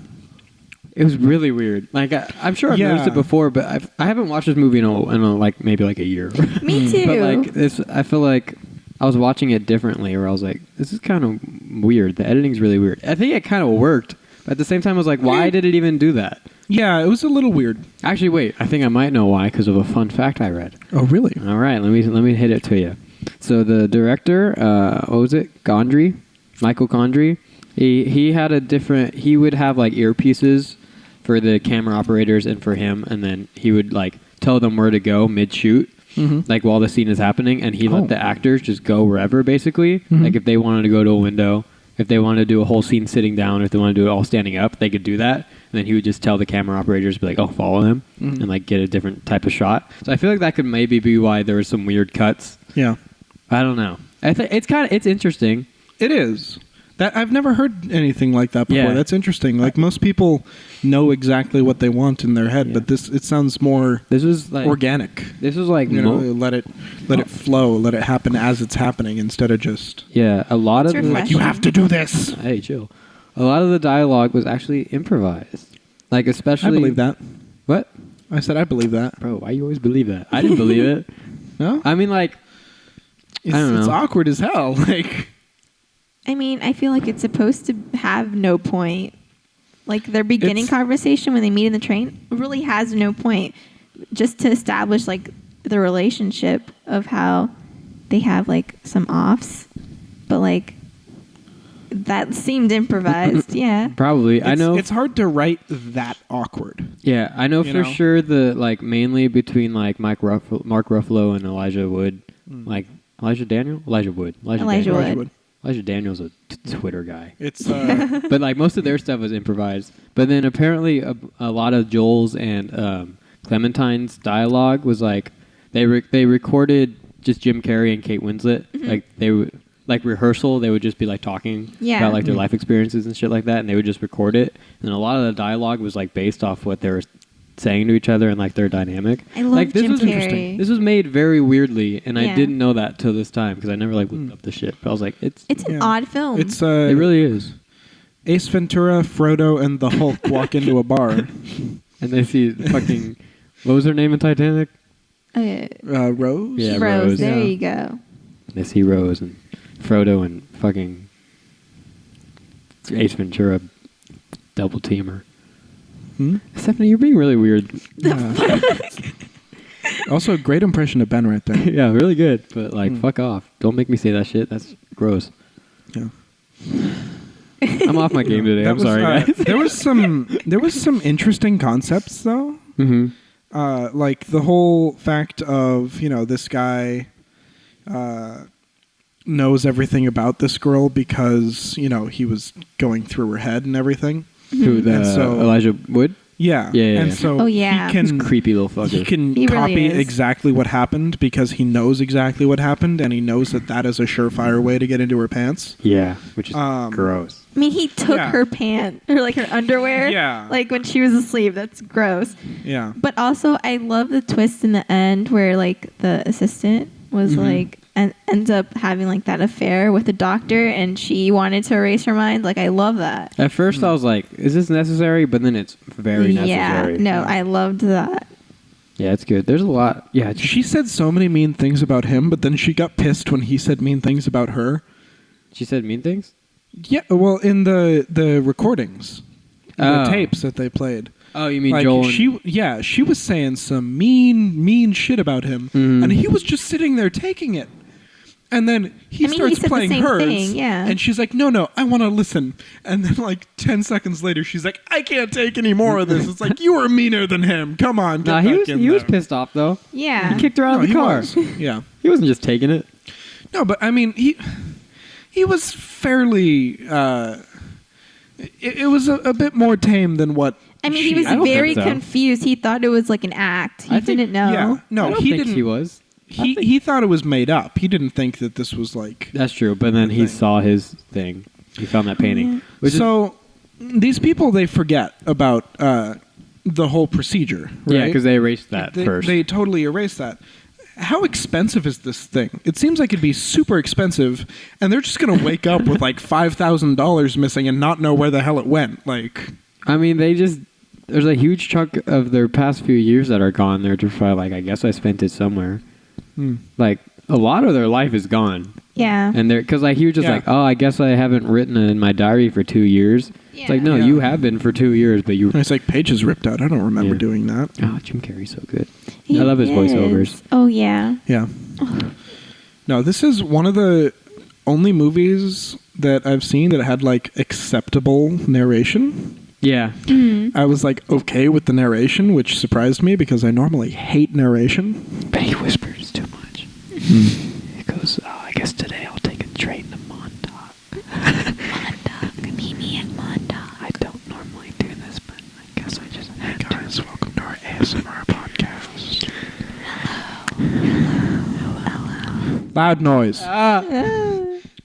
It was really weird. Like I'm sure I've noticed Yeah. it before, but I haven't watched this movie in like maybe like a year. Me too. But like this, I feel like I was watching it differently, where I was like, this is kind of weird. The editing's really weird. I think it kind of worked, but at the same time, I was like, why did it even do that? Yeah, it was a little weird. Actually, wait. I think I might know why because of a fun fact I read. Oh, really? All right, let me hit it to you. So the director, what was it? Michael Gondry. He had a different. He would have like earpieces for the camera operators and for him, and then he would like tell them where to go mid shoot, like while the scene is happening, and he let the actors just go wherever basically. Like if they wanted to go to a window, if they wanted to do a whole scene sitting down, if they wanted to do it all standing up, they could do that. And then he would just tell the camera operators, be like, "Oh, follow him," and like get a different type of shot. So I feel like that could maybe be why there were some weird cuts. Yeah. I don't know. I think it's interesting. It is. That I've never heard anything like that before. Yeah. That's interesting. Like most people know exactly what they want in their head, Yeah. but it sounds more This was like organic. This was like You know, let it flow, let it happen as it's happening instead of just yeah. A lot It's of the, refreshing. you have to do this. hey, chill. A lot of the dialogue was actually improvised. Like especially I believe that. What, I said I believe that. bro? Why you always believe that? I didn't believe it. No? I mean, like It's, I don't it's know. awkward as hell. Like I mean, I feel like it's supposed to have no point. Like their beginning It's- conversation when they meet in the train really has no point. Just to establish like the relationship of how they have like some offs, but like that seemed improvised. Yeah. probably. I know. it's hard to write that awkward. Yeah, I know You for know? sure the like mainly between like Mark Ruffalo and Elijah Wood, like Elijah Wood. Elijah Daniels. Wood. Elijah Daniels a Twitter guy. It's But like most of their stuff was improvised. But then apparently a lot of Joel's and Clementine's dialogue was like they recorded just Jim Carrey and Kate Winslet. Like they would like rehearsal. They would just be like talking Yeah. about like their life experiences and shit like that, and they would just record it. And a lot of the dialogue was like based off what they were saying to each other and like their dynamic. I love like this Jim was Carrey. interesting. This was made very weirdly, and I Yeah. didn't know that till this time because I never like looked up the shit. But I was like, it's It's an Yeah. odd film. it's it really is. Ace Ventura, Frodo, and the Hulk walk into a bar. And they see fucking what was her name in Titanic? Rose? Yeah, Rose. Rose. There Yeah. you go. They see Rose and Frodo and fucking Ace Ventura double teamer. Hmm? Stephanie, you're being really weird. Yeah. Also, great impression of Ben right there. Yeah, really good. But like, fuck off. Don't make me say that shit. That's gross. Yeah. I'm off my game today. That I'm was, sorry, guys. there was some interesting concepts though. Mm-hmm. Like the whole fact of, you know, this guy knows everything about this girl because, you know, he was going through her head and everything. Who the And so- Elijah Wood? Yeah. Yeah. And so Oh, yeah. he He's can creepy little fucker. he can He really copy is. exactly what happened because he knows exactly what happened and he knows that that is a surefire way to get into her pants. Yeah, which is Um, gross. I mean, he took Yeah. her pant or like her underwear. Yeah. Like when she was asleep. That's gross. Yeah. But also, I love the twist in the end where like the assistant was Mm-hmm. like ends up having like that affair with the doctor, and she wanted to erase her mind. Like, I love that. At first, I was like, "Is this necessary?" But then it's very necessary. Yeah, no, I loved that. Yeah, it's good. There's a lot. Yeah, She said so many mean things about him, but then she got pissed when he said mean things about her. she said mean things. Yeah, well, in the recordings, the tapes that they played. Oh, you mean Like, Joel? And, she was saying some mean shit about him, and he was just sitting there taking it. And then he starts said playing the same hers, thing, yeah. and she's like, no, I want to listen. And then like 10 seconds later, she's like, I can't take any more of this. It's like, you were meaner than him. Come on, get nah, back he was pissed off though. Yeah. He kicked her out of the he car. was. Yeah. He wasn't just taking it. No, but I mean, he was fairly... It was a bit more tame than what I mean, she... he was I don't very think so. confused. He thought it was like an act. He I think- didn't know. Yeah, no, I don't he think didn't. he was. He thought it was made up. He didn't think that this was like... That's true. But then he thing. saw his thing. He found that painting. Which is, So these people, they forget about the whole procedure, right? yeah, because they erased that they, first. They totally erased that. How expensive is this thing? It seems like it'd be super expensive, and they're just going to wake up with like $5,000 missing and not know where the hell it went. Like, I mean, there's a huge chunk of their past few years that are gone. They're just probably like, I guess I spent it somewhere. Like, a lot of their life is gone. Yeah. And they're, because like, he was just Yeah. like, oh, I guess I haven't written in my diary for 2 years. It's like, no, Yeah. you have been for 2 years, but you... and it's like pages ripped out. I don't remember Yeah. doing that. Oh, Jim Carrey's so good. He I love his is. voiceovers. Oh, yeah. Yeah. No, this is one of the only movies that I've seen that had like acceptable narration. Yeah. I was like okay with the narration, which surprised me because I normally hate narration. But he whispers too much. He goes, oh, I guess today I'll take a train to Montauk. Montauk, meet me at Montauk. I don't normally do this, but I guess I just had to. Guys, welcome to our ASMR podcast. Hello. Loud noise.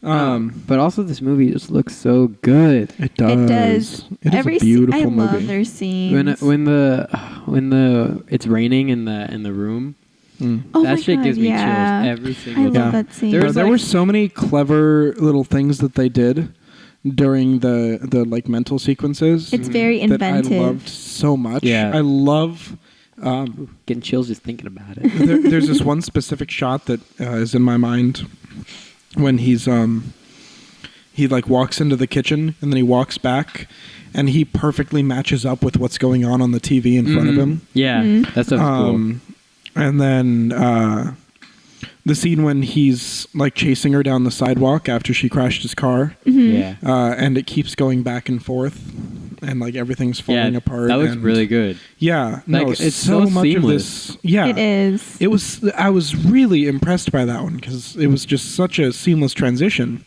But also this movie just looks so good. It does. It does. It is Every a beautiful I movie. love their scenes. When the it's raining in the room, Oh that my shit God, gives me yeah. chills every I single love time. that scene. There's There like- were so many clever little things that they did during the like mental sequences. It's very that inventive. I loved so much. Yeah. I love. Getting chills just thinking about it. There's this one specific shot that is in my mind when he like walks into the kitchen and then he walks back and he perfectly matches up with what's going on the TV in front of him. Yeah, that stuff's cool. And then the scene when he's like chasing her down the sidewalk after she crashed his car, Yeah. and it keeps going back and forth, and like everything's falling apart. That looks and- really good. Yeah, no, Like, it's so so much seamless. of this. Yeah, It is. It was. I was really impressed by that one because it was just such a seamless transition.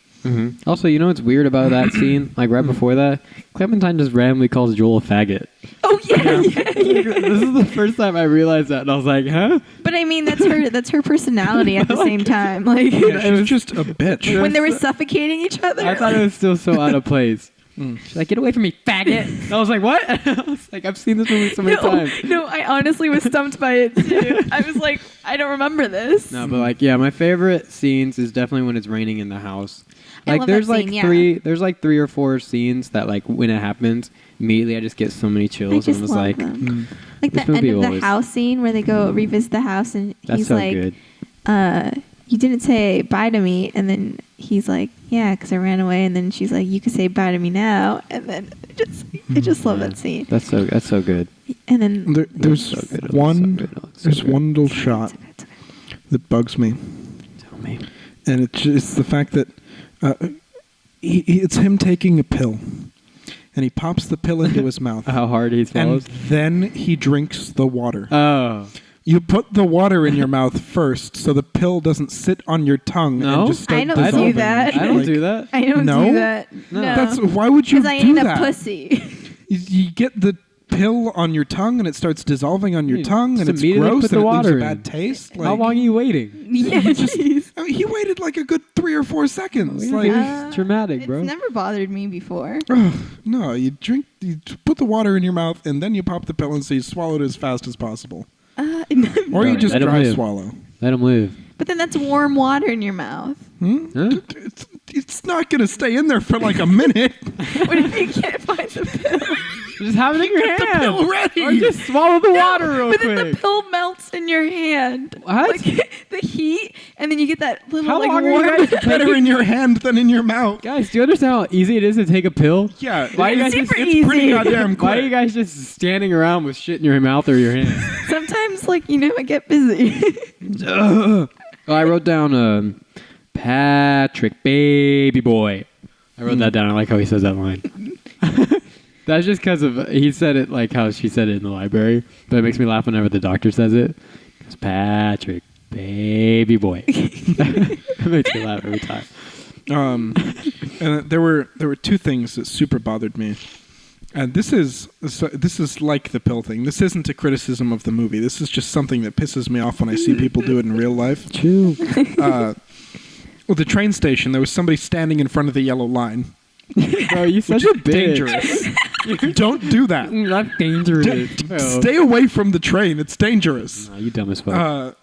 Also, you know what's weird about that scene? Like right before that, Clementine just randomly calls Joel a faggot. Oh yeah. This is the first time I realized that, and I was like, huh? But I mean, that's her personality at the same time. Like Yeah, she was just a bitch. when they were suffocating each other. I thought it was still so out of place. She's like, get away from me, faggot. And I was like, what? I was like, I've seen this movie so many times. No, I honestly was stumped by it too. I was like, I don't remember this. No, but like, yeah, my favorite scenes is definitely when it's raining in the house. I Like, love there's that like scene, yeah. there's like 3 or 4 scenes that like when it happens, immediately I just get so many I chills. just And I'm love like, them. Like This the end movie of the always- house scene where they go revisit the house and that's he's so like, good. you didn't say bye to me, and then he's like, yeah, because I ran away, and then she's like, you can say bye to me now, and then I just love Yeah. that scene. That's so good. And then There's so good, it looks one. so good, it looks so There's good. one little shot It's okay. that bugs me, Tell me. and it's the fact that it's him taking a pill, and he pops the pill into his mouth, How hard he and swallows. then he drinks the water. Oh. You put the water in your mouth first, so the pill doesn't sit on your tongue No? and just start I don't dissolving. do that. I don't Like, do that. I don't No? do that. No. That's why would you because I do ain't that? a pussy. You get the pill on your tongue and it starts dissolving on your You tongue and just it's immediately gross put and the it leaves water a bad in. taste. How Like, long are you waiting? Yeah, jeez. I mean, he waited like a good 3 or 4 seconds. Yeah, Like, it's dramatic, bro. It's never bothered me before. no, you put the water in your mouth and then you pop the pill and so you swallow it as fast as possible. Or you Right, just let him dry live. swallow. Let him live. But then that's warm water in your mouth. Huh? It's not going to stay in there for like a minute. What if you can't find the pill? Just have it in your Get the hand. pill ready. Or just swallow the water real but quick. then the pill melts in your hand. What? Like the heat, and then you get that little How like long are warm. you guys Better in your hand than in your mouth. Guys, do you understand how easy it is to take a pill? Yeah, Why you guys it's, super it's pretty easy. goddamn Why are you quick. guys just standing around with shit in your mouth or your hand? Sometimes, like I get busy. Oh, I wrote down Patrick, baby boy. I wrote that down. I like how he says that line. That's just because of he said it like how she said it in the library, but it makes me laugh whenever the doctor says it. It's Patrick, baby boy. It makes me laugh every time. And there were two things that super bothered me. And this is like the pill thing. This isn't a criticism of the movie. This is just something that pisses me off when I see people do it in real life. True. Well, the train station, there was somebody standing in front of the yellow line. Bro, you such Which a is bitch. dangerous. Don't do that. That's dangerous. Stay away from the train. It's dangerous. Nah, you dumb as fuck.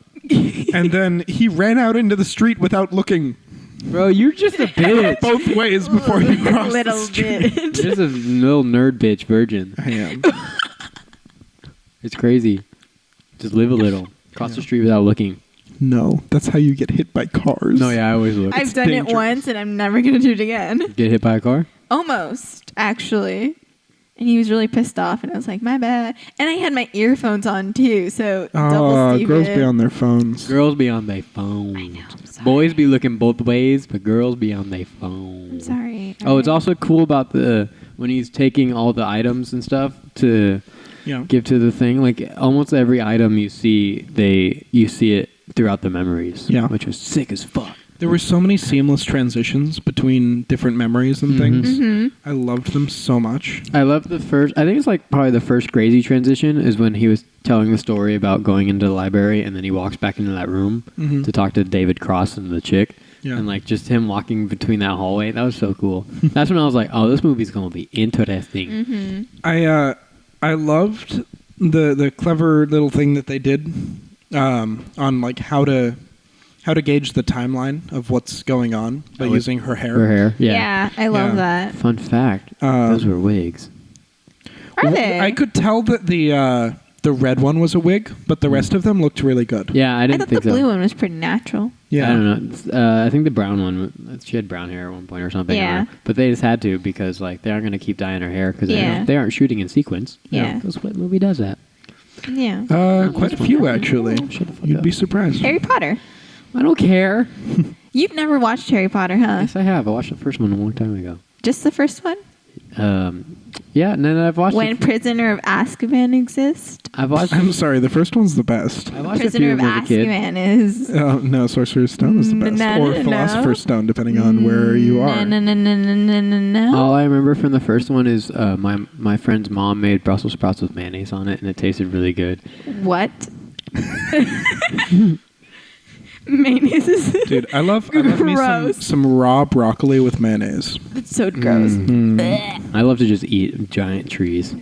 And then he ran out into the street without looking Bro, you're just a bitch. both ways before he crossed the Little street. bit. Just a little nerd bitch virgin. I am. It's crazy. Just live a little. Cross the street without looking. No, that's how you get hit by cars. No, yeah, I always look. I've done dangerous. it once, and I'm never gonna do it again. Get hit by a car? Almost, actually. And he was really pissed off, and I was like, "My bad." And I had my earphones on too, so double Oh, stupid. girls be on their phones. Girls be on their phones. I know. I'm sorry. Boys be looking both ways, but girls be on their phones. I'm sorry. Oh, it's also cool about when he's taking all the items and stuff to Yeah. give to the thing. Like almost every item you see it throughout the memories. Yeah. Which was sick as fuck. There were so many seamless transitions between different memories and things. Mm-hmm. I loved them so much. I love I think it's like probably the first crazy transition is when he was telling the story about going into the library and then he walks back into that room Mhm. to talk to David Cross and the chick. Yeah. And like just him walking between that hallway. That was so cool. That's when I was like, oh, this movie's going to be interesting. Mm-hmm. I loved the clever little thing that they did on like how to gauge the timeline of what's going on by using her hair. Her hair. Yeah. Yeah, I love Yeah. that. Fun fact. Those were wigs. Are they? I could tell that the red one was a wig, but the rest of them looked really good. Yeah, I I didn't thought think the blue so. one was pretty natural. Yeah. I don't know. I think the brown one, she had brown hair at one point or something. Yeah. But they just had to because like they aren't going to keep dyeing her hair because Yeah. they aren't shooting in sequence. Yeah. Because what movie does that? Yeah. Quite a few actually. Shut the fuck You'd up. be surprised. Harry Potter. I don't care. You've never watched Harry Potter, huh? Yes, I have. I watched the first one a long time ago. Just the first one? Yeah, and then I've watched. When Prisoner of Azkaban exists? I've watched. I'm sorry, the first one's the best. I watched a Prisoner few of of them as a kid. Azkaban is... Oh, no, Sorcerer's Stone is the best. No, or no, no. Philosopher's Stone, depending on where you are. No. All I remember from the first one is my friend's mom made Brussels sprouts with mayonnaise on it, and it tasted really good. What? Mayonnaise is... Dude, I love me Gross. some raw broccoli with mayonnaise. It's so gross. I love to just eat giant trees.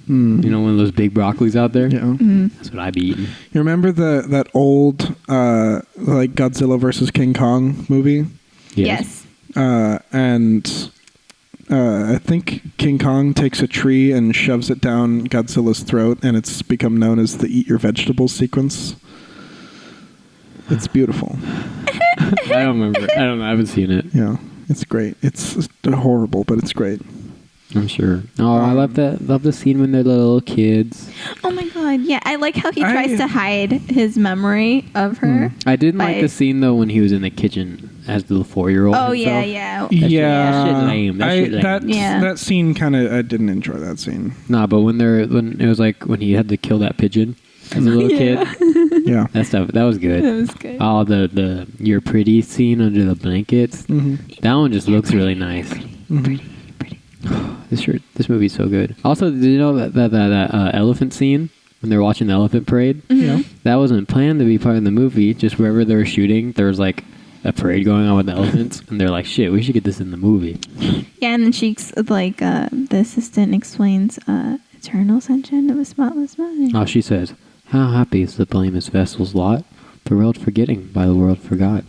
You know, one of those big broccolis out there? Yeah. That's what I be eating. You remember that old like Godzilla versus King Kong movie? Yes. And I think King Kong takes a tree and shoves it down Godzilla's throat, and it's become known as the Eat Your Vegetables sequence. It's beautiful. I don't remember. I don't know. I haven't seen it. Yeah, it's great. It's horrible, but it's great. I'm sure. Oh, I love that. Love the scene when they're little kids. Oh my god, yeah. I like how he tries to hide his memory of her. I didn't like By- the scene though when he was in the kitchen as the 4-year-old. Oh, yeah, himself. yeah. That shit lame. That shit lame. Yeah. That scene kind of, I didn't enjoy that scene. Nah, but when it was like when he had to kill that pigeon as a little kid. Yeah. That stuff. That was good. That was good. Oh, the you're pretty scene under the blankets. That one just looks really nice. This movie's so good. Also, did you know that elephant scene when they're watching the elephant parade? Yeah. That wasn't planned to be part of the movie. Just wherever they were shooting, there was like a parade going on with the elephants, and they're like, "Shit, we should get this in the movie." Yeah, and then the assistant explains Eternal Sunshine of a Spotless Mind. Oh, she says, "How happy is the blameless vessel's lot? The world forgetting by the world forgot.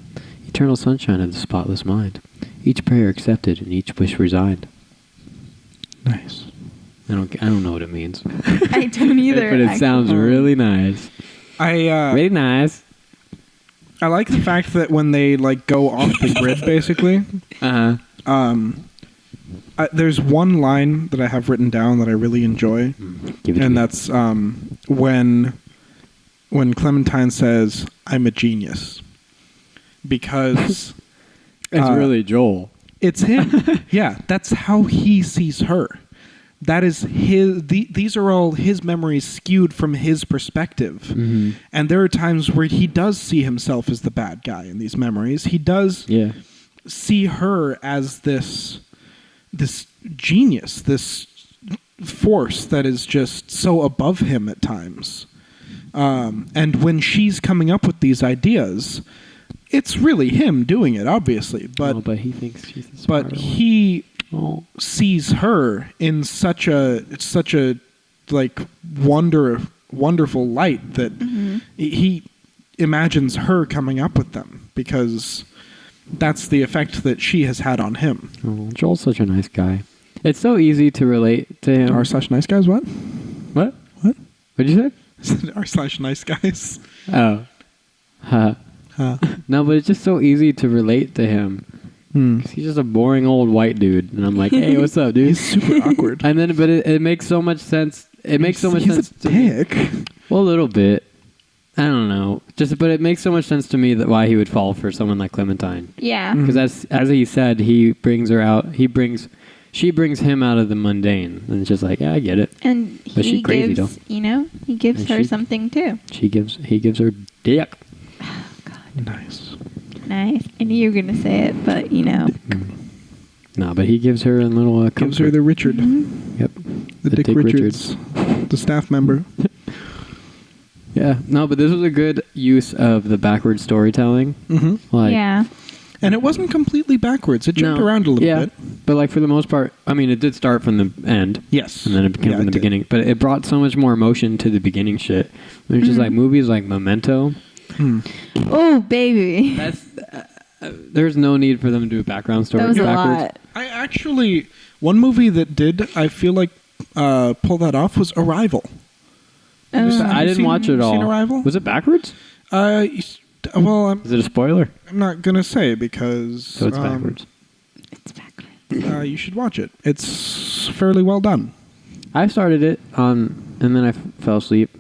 Eternal sunshine of the spotless mind. Each prayer accepted and each wish resigned. Nice. I don't know what it means. I don't either. But it sounds really nice. Really nice. I like the fact that when they like go off the grid, basically. There's one line that I have written down that I really enjoy, and that's when Clementine says, "I'm a genius," because it's really Joel. It's him. Yeah, that's how he sees her. That is his. These are all his memories skewed from his perspective, and there are times where he does see himself as the bad guy in these memories. He does see her as this genius, this force that is just so above him at times. And when she's coming up with these ideas, it's really him doing it, obviously. But he thinks she's the but smarter he sees her in such a like wonderful light that he imagines her coming up with them because that's the effect that she has had on him. Oh, Joel's such a nice guy. It's so easy to relate to him. R/nice guys, what? What? What? What'd you say? R/nice guys. Oh. Huh. No, but it's just so easy to relate to him. 'Cause he's just a boring old white dude. And I'm like, hey, what's up, dude? He's super awkward. And then, but it makes so much sense. It makes so much sense to dick. Well, a little bit. I don't know. But it makes so much sense to me that why he would fall for someone like Clementine. Yeah. Because as he said, he brings her out. She brings him out of the mundane, and it's just like, yeah, I get it. And but he she's crazy, gives, though. He gives her something too. He gives her dick. Oh, God. Nice. Nice. I knew you were gonna say it, but No, but he gives her a little comfort. Gives her the Richard. Yep. The Dick Richards. The staff member. Yeah. No, but this was a good use of the backwards storytelling. Yeah. And it wasn't completely backwards. It jumped around a little bit. But like for the most part, I mean, it did start from the end. Yes. And then it became from the beginning. But it brought so much more emotion to the beginning shit. There's just like movies like Memento. Oh, baby. That's there's no need for them to do a background story. That was backwards. a lot. I actually, one movie that did, I feel like, pull that off was Arrival. I didn't watch it all. Seen Arrival? Was it backwards? Well, Is it a spoiler? I'm not gonna say because So it's backwards. It's backwards. You should watch it. It's fairly well done. I started it and then I fell asleep.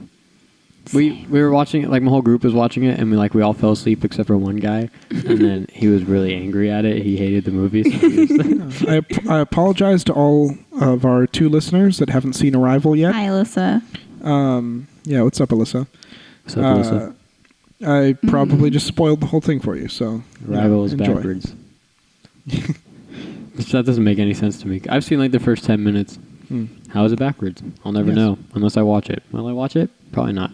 We were watching it, like my whole group was watching it, and we all fell asleep except for one guy, and then he was really angry at it. He hated the movie. So I apologize to all of our 2 listeners that haven't seen Arrival yet. Hi, Alyssa. Yeah, what's up, Alyssa? What's up, Alyssa? I probably just spoiled the whole thing for you, so Arrival is enjoy. backwards. That doesn't make any sense to me. I've seen like the first 10 minutes. How is it backwards? I'll never know unless I watch it. Will I watch it? Probably not.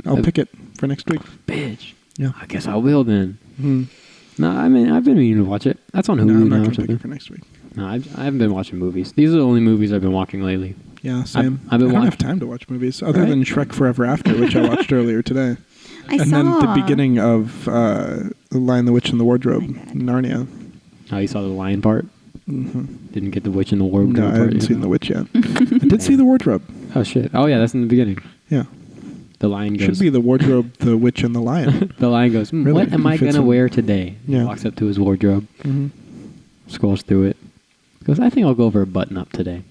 I'll pick it for next week. Bitch. Yeah. I guess I will then. No, I mean, I've been meaning to watch it. That's on Hulu I'm now not or going to pick something. it for next week. No, I haven't been watching movies. These are the only movies I've been watching lately. Yeah, same. I don't have time to watch movies other than Shrek Forever After, which I watched earlier today. And then the beginning of The Lion, the Witch, and the Wardrobe, Narnia. Oh, you saw the lion part? Didn't get the witch in the wardrobe No, I part haven't yet. seen the witch yet. I did see the wardrobe. Oh, shit. Oh, yeah, that's in the beginning. Yeah. The lion goes... Should be the wardrobe, the witch, and the lion. The lion goes, Really? what am I Fits going to in. wear today? Yeah. He walks up to his wardrobe, scrolls through it. Goes, I think I'll go for a button-up today.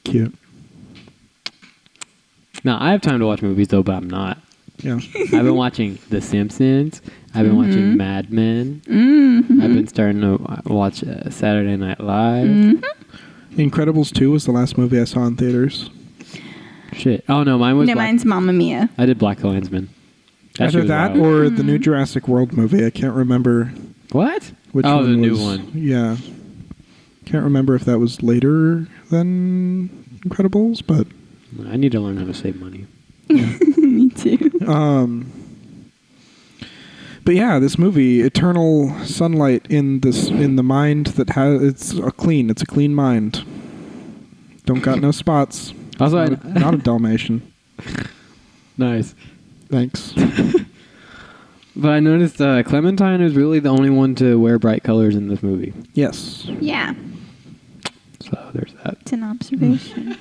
Cute. Now, I have time to watch movies, though, but I'm not. Yeah. I've been watching The Simpsons. I've been watching Mad Men. I've been starting to watch Saturday Night Live. Incredibles 2 was the last movie I saw in theaters. Shit. Oh, no, mine was... mine's Mamma Mia. I did Black Klansman. That shit Either was that wild. or the new Jurassic World movie. I can't remember What? which oh, one the new was- one. Yeah. Can't remember if that was later than Incredibles, but... I need to learn how to save money. Me too. But yeah, this movie, eternal sunlight in the mind that has it's a clean mind. Don't got no spots. Also, not a Dalmatian. nice. Thanks. But I noticed Clementine is really the only one to wear bright colors in this movie. Yes. Yeah. So there's that. It's an observation.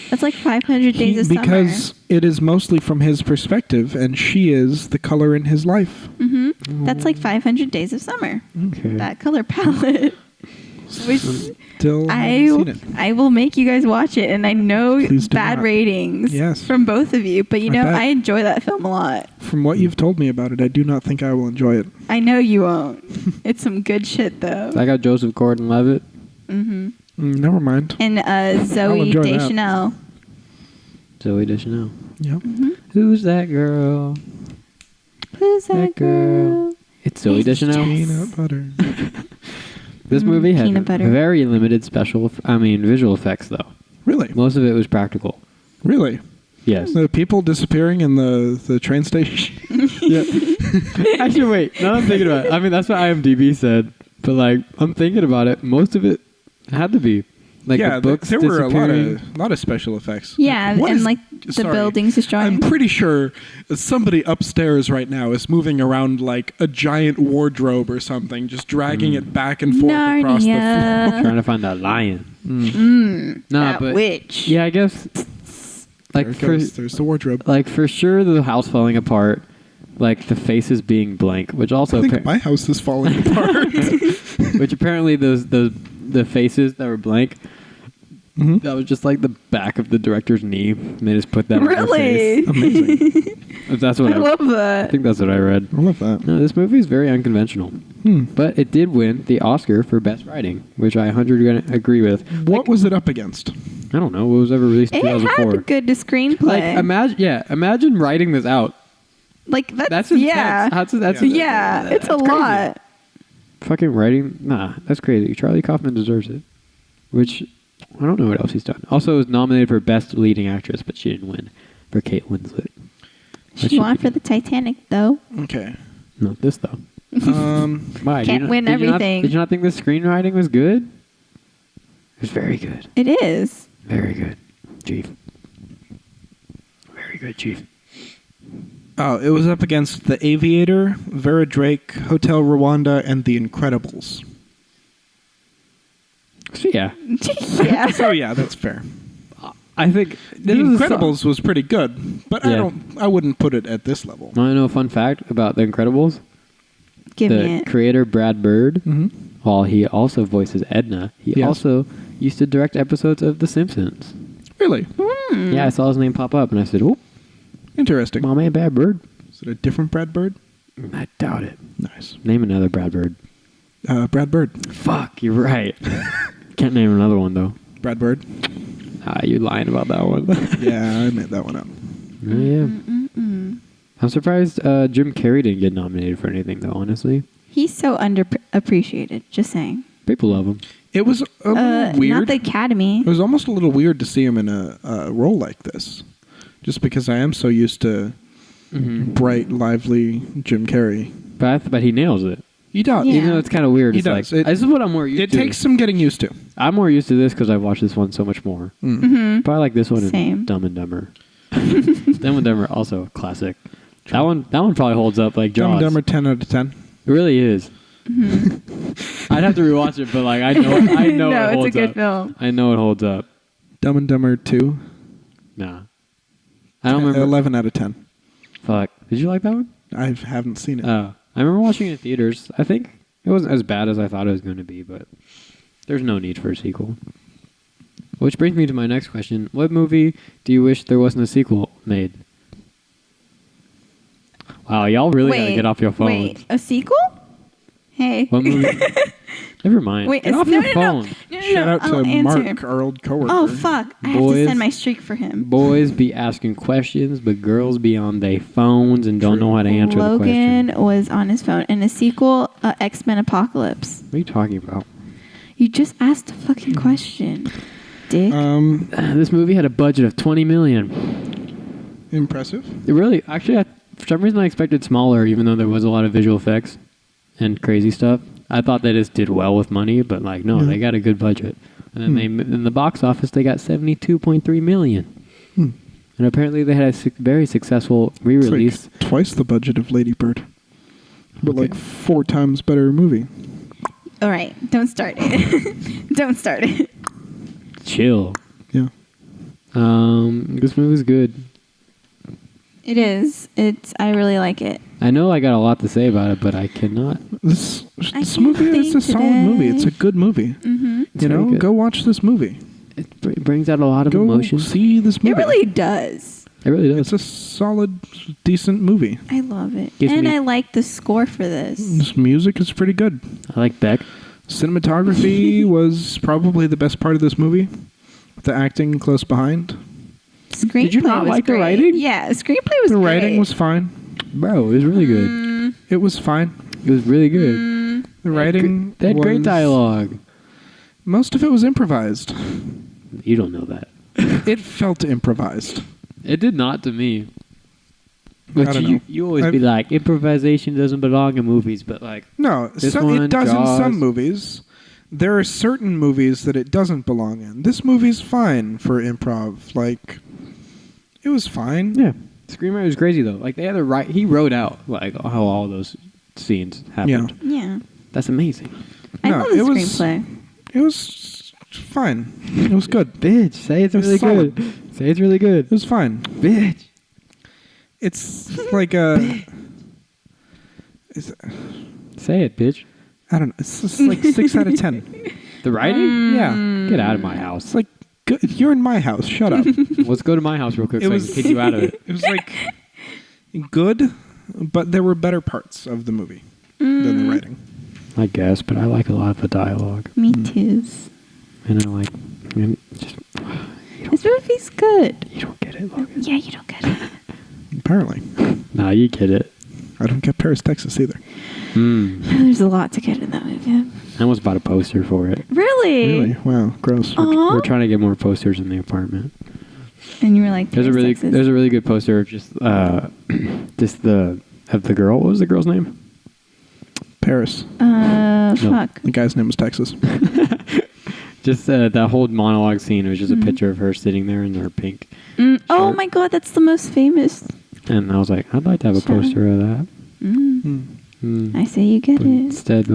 That's like 500 Days of Summer. Because it is mostly from his perspective, and she is the color in his life. Mm-hmm. That's like 500 Days of Summer. Okay. That color palette. Which Still haven't seen it. I will make you guys watch it, and I know Please do bad not. ratings Yes. from both of you, but you I know, bet. I enjoy that film a lot. From what you've told me about it, I do not think I will enjoy it. I know you won't. It's some good shit, though. I got Joseph Gordon-Levitt. Mm-hmm. Never mind. And Zoe enjoy that. Deschanel. Zoe Deschanel. Yeah. Mm-hmm. Who's that girl? Who's that girl? It's Zoe Deschanel. Peanut butter. This movie had peanut butter. very limited visual effects, though. Really? Most of it was practical. Really? Yes. The people disappearing in the train station? Yeah. Actually, wait. Now I'm thinking about it. I mean, that's what IMDb said. But, like, I'm thinking about it. Most of it had to be. Like, yeah, the books there were a disappearing. lot of special effects. Yeah, What and is- like the sorry. buildings destroying. I'm pretty sure somebody upstairs right now is moving around like a giant wardrobe or something, just dragging it back and forth across the floor. Narnia. Trying to find that lion. Nah, That but witch. yeah, I guess like There's the wardrobe. for sure the house falling apart, like the faces being blank, which also I think my house is falling apart. which apparently the faces that were blank. Mm-hmm. That was just like the back of the director's knee. And they just put that on their Really? face. Amazing. If that's what I love that. I think that's what I read. I love that. No, this movie is very unconventional. But it did win the Oscar for Best Writing, which I 100% agree with. What was it up against? I don't know. What was ever released in It had 2004? a good screenplay. Like, imagine writing this out. like That's that's intense. yeah. That's Yeah, it's a crazy. lot. Fucking writing, nah, that's crazy. Charlie Kaufman deserves it. Which, I don't know what else he's done. Also was nominated for Best Leading Actress, but she didn't win for Kate Winslet. She won for the Titanic though. Okay. Not this, though. Why? Can't win everything. Did you not think the screenwriting was good? It was very good. It is. Very good, Chief. Very good, Chief. Oh, it was up against The Aviator, Vera Drake, Hotel Rwanda, and The Incredibles. So, yeah. Yeah. So yeah, that's fair. I think The Incredibles was pretty good, but Yeah. I wouldn't put it at this level. Want to know a fun fact about The Incredibles? Give me The it. creator, Brad Bird, Mm-hmm. while he also voices Edna, he Yes. also used to direct episodes of The Simpsons. Really Yeah, I saw his name pop up, and I said, "Oh, interesting. my man, Brad Bird." Is it a different Brad Bird? I doubt it. Nice. Name another Brad Bird. Brad Bird. Fuck, you're right. Can't name another one though. Brad Bird. You lying about that one? Yeah, I made that one up. Yeah. I'm surprised Jim Carrey didn't get nominated for anything though. Honestly, He's so underappreciated. Just saying. people love him. It was a little weird. Not the Academy. It was almost a little weird to see him in a role like this, just because I am so used to bright, lively Jim Carrey. But he nails it. He does. Yeah. Even though it's kind of weird. He It's does. like, this is what I'm more used It to. takes some getting used to. I'm more used to this because I've watched this one so much more. Probably like this one Same. and Dumb and Dumber. Dumb and Dumber also a classic. That one probably holds up like Dumb Jaws. and Dumber 10 out of 10. It really is. I'd have to rewatch it, but like I know No, it holds it's a good up. film. I know it holds up. Dumb and Dumber 2. Nah. I don't remember. 11 out of 10. Fuck. Did you like that one? I haven't seen it. Oh. I remember watching it in theaters. I think it wasn't as bad as I thought it was going to be, but there's no need for a sequel. Which brings me to my next question. What movie do you wish there wasn't a sequel made? Wow, y'all really got to get off your phones. Wait, a sequel? Hey. What movie? Never mind. Wait, get off no, your no, phone. No, Shout out I'll to answer. Mark, our old coworker. Oh, fuck. I have to Boys. send my streak for him. Boys be asking questions, but girls be on their phones and don't know how to answer the question. Logan was on his phone. And a sequel, X-Men Apocalypse. What are you talking about? You just asked a fucking question, dick. This movie had a budget of $20 million. Impressive. It really, actually, for some reason I expected smaller, even though there was a lot of visual effects and crazy stuff. I thought they just did well with money, but like, no, they got a good budget. And then in the box office, they got $72.3 million. And apparently they had a very successful re-release. It's like twice the budget of Lady Bird. but like 4 times better movie. All right, don't start it. Don't start it. Chill. Yeah. This movie's good. It is. I really like it. I know I got a lot to say about it, but I cannot. This can't movie is a think solid movie. today. It's a good movie. Mm-hmm. It's You know, very good. go watch this movie. It brings out a lot of Go emotion. see this movie. It really does. It really It's does. a solid, decent movie. I love it. Gives And me- I like the score for this. This music is pretty good. I like Beck. Cinematography was probably the best part of this movie. The acting close behind. Screenplay Did you not was like the great. writing? Yeah, screenplay was The great. writing was fine. Bro, it was really good. It was fine. It was really good. The writing They had great was- dialogue. Most of it was improvised. You don't know that. It felt improvised. It did not to me. I But don't you, know. you always I've- be like, improvisation doesn't belong in movies, but like, No, This it one, does in Jaws. some movies. There are certain movies that it doesn't belong in. This movie's fine for improv. Like, it was fine. yeah. Screenwriter was crazy though. Like they had to write. He wrote out like how all those scenes happened. Yeah. That's amazing. I No, love the it was- screenplay. It was fine. It was good. Bitch, say it's It was really solid. good. Say it's really good. It was fine. Bitch. It's like a. It's, Say it, bitch. I don't know. It's just like 6 out of 10. The writing? Yeah. Get out of my It's house. like, good. You're in my house. Shut up. Let's go to my house real quick It so was- I can kick you out of it. It was like good, but there were better parts of the movie than the writing. I guess, but I like a lot of the dialogue. Me too. And I like, just, This movie's good. you don't get it, Logan. Yeah, you don't get it. Apparently. Nah, you get it. I don't get Paris, Texas either. There's a lot to get in that movie. I almost bought a poster for it. Really? Really? Wow. Gross. Aw. We're trying to get more posters in the apartment. And you were like, There's a really good poster of just the girl. What was the girl's name? Paris. Fuck. The guy's name was Texas. Just that whole monologue scene was just a picture of her sitting there in her pink. Oh shirt. my god, that's the most famous. And I was like, I'd like to have a Sure. poster of that. I say you get But it. instead,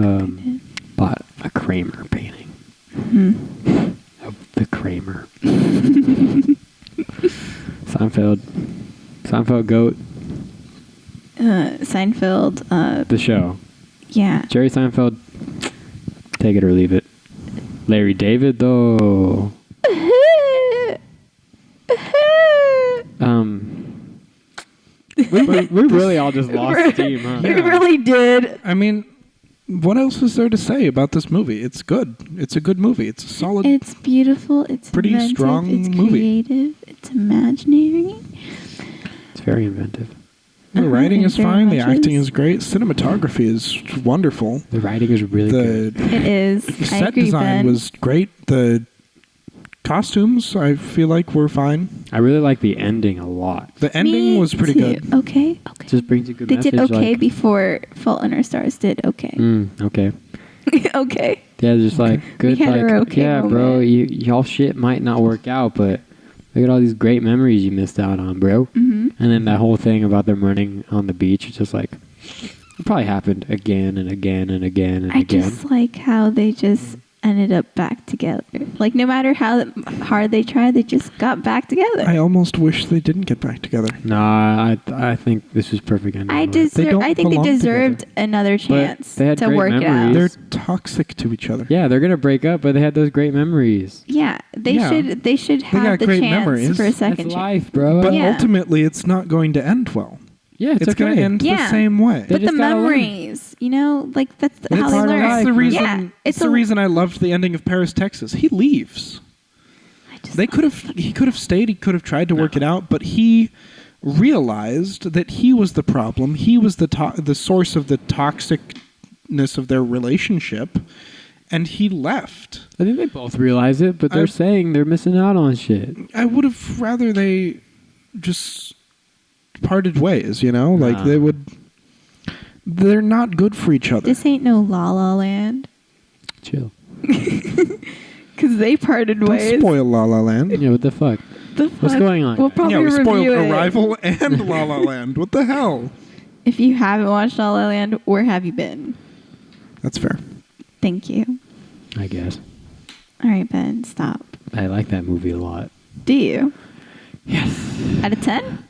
bought a Kramer painting. Of the Kramer. Seinfeld goat. Seinfeld. The show. Yeah. Jerry Seinfeld. Take it or leave it. Larry David though. We really all just lost steam, huh? We really did. I mean, what else is there to say about this movie? It's good. It's a good movie. It's a solid. It's beautiful. It's Pretty inventive, strong it's movie. creative. It's imaginary. It's very inventive. the writing is very fine. The much acting is. is great. Cinematography is wonderful. The writing is really good. The It is. I set agree, design Ben. was great. The costumes, I feel like, were fine. I really like the ending a lot. The ending Me was pretty too. good. Okay. Okay. Just brings a good They message. did okay like, before Fault in Our Stars did okay. okay. Okay. Yeah, just like good. had Like, our okay yeah, bro, moment. y'all shit might not work out, but look at all these great memories you missed out on, bro. Mm-hmm. And then that whole thing about them running on the beach, it's just like it probably happened again and again and again and I again. just like how they just ended up back together. Like no matter how hard they tried, they just got back together. I almost wish they didn't get back together. Nah, I think this was perfect ending. I for it. don't I think they belong deserved together. another chance they had to great work it memories. out. They're toxic to each other. Yeah, they're gonna break up, but they had those great memories. Yeah, they Yeah. should got have the great chance memories. for a That's second chance. life, bro. But Yeah. ultimately, it's not going to end well. yeah, it's It's going okay. to end the Yeah. same way. They But the just gotta learn. memories, you know, like that's It's how they part of learn. life, That's the man. reason. Yeah, it's the reason I loved the ending of Paris, Texas. He leaves. I just They could have. He could have stayed. He could have tried to work it out, but he realized that he was the problem. He was the source of the toxicness of their relationship, and he left. I think they both realize it, but they're saying they're missing out on shit. I would have rather they just parted ways. You know, like Nah. they would. They're not good for each other. This ain't no La La Land Chill. because they parted Don't ways. spoil La La Land. Yeah, what the fuck? The What's fuck? going on? We'll probably Yeah, we spoiled review it. Arrival and La La Land. What the hell? if you haven't watched La La Land, where have you been? That's fair. Thank you. I guess. All right, Ben, stop. I like that movie a lot. Do you? Yes. Out of 10?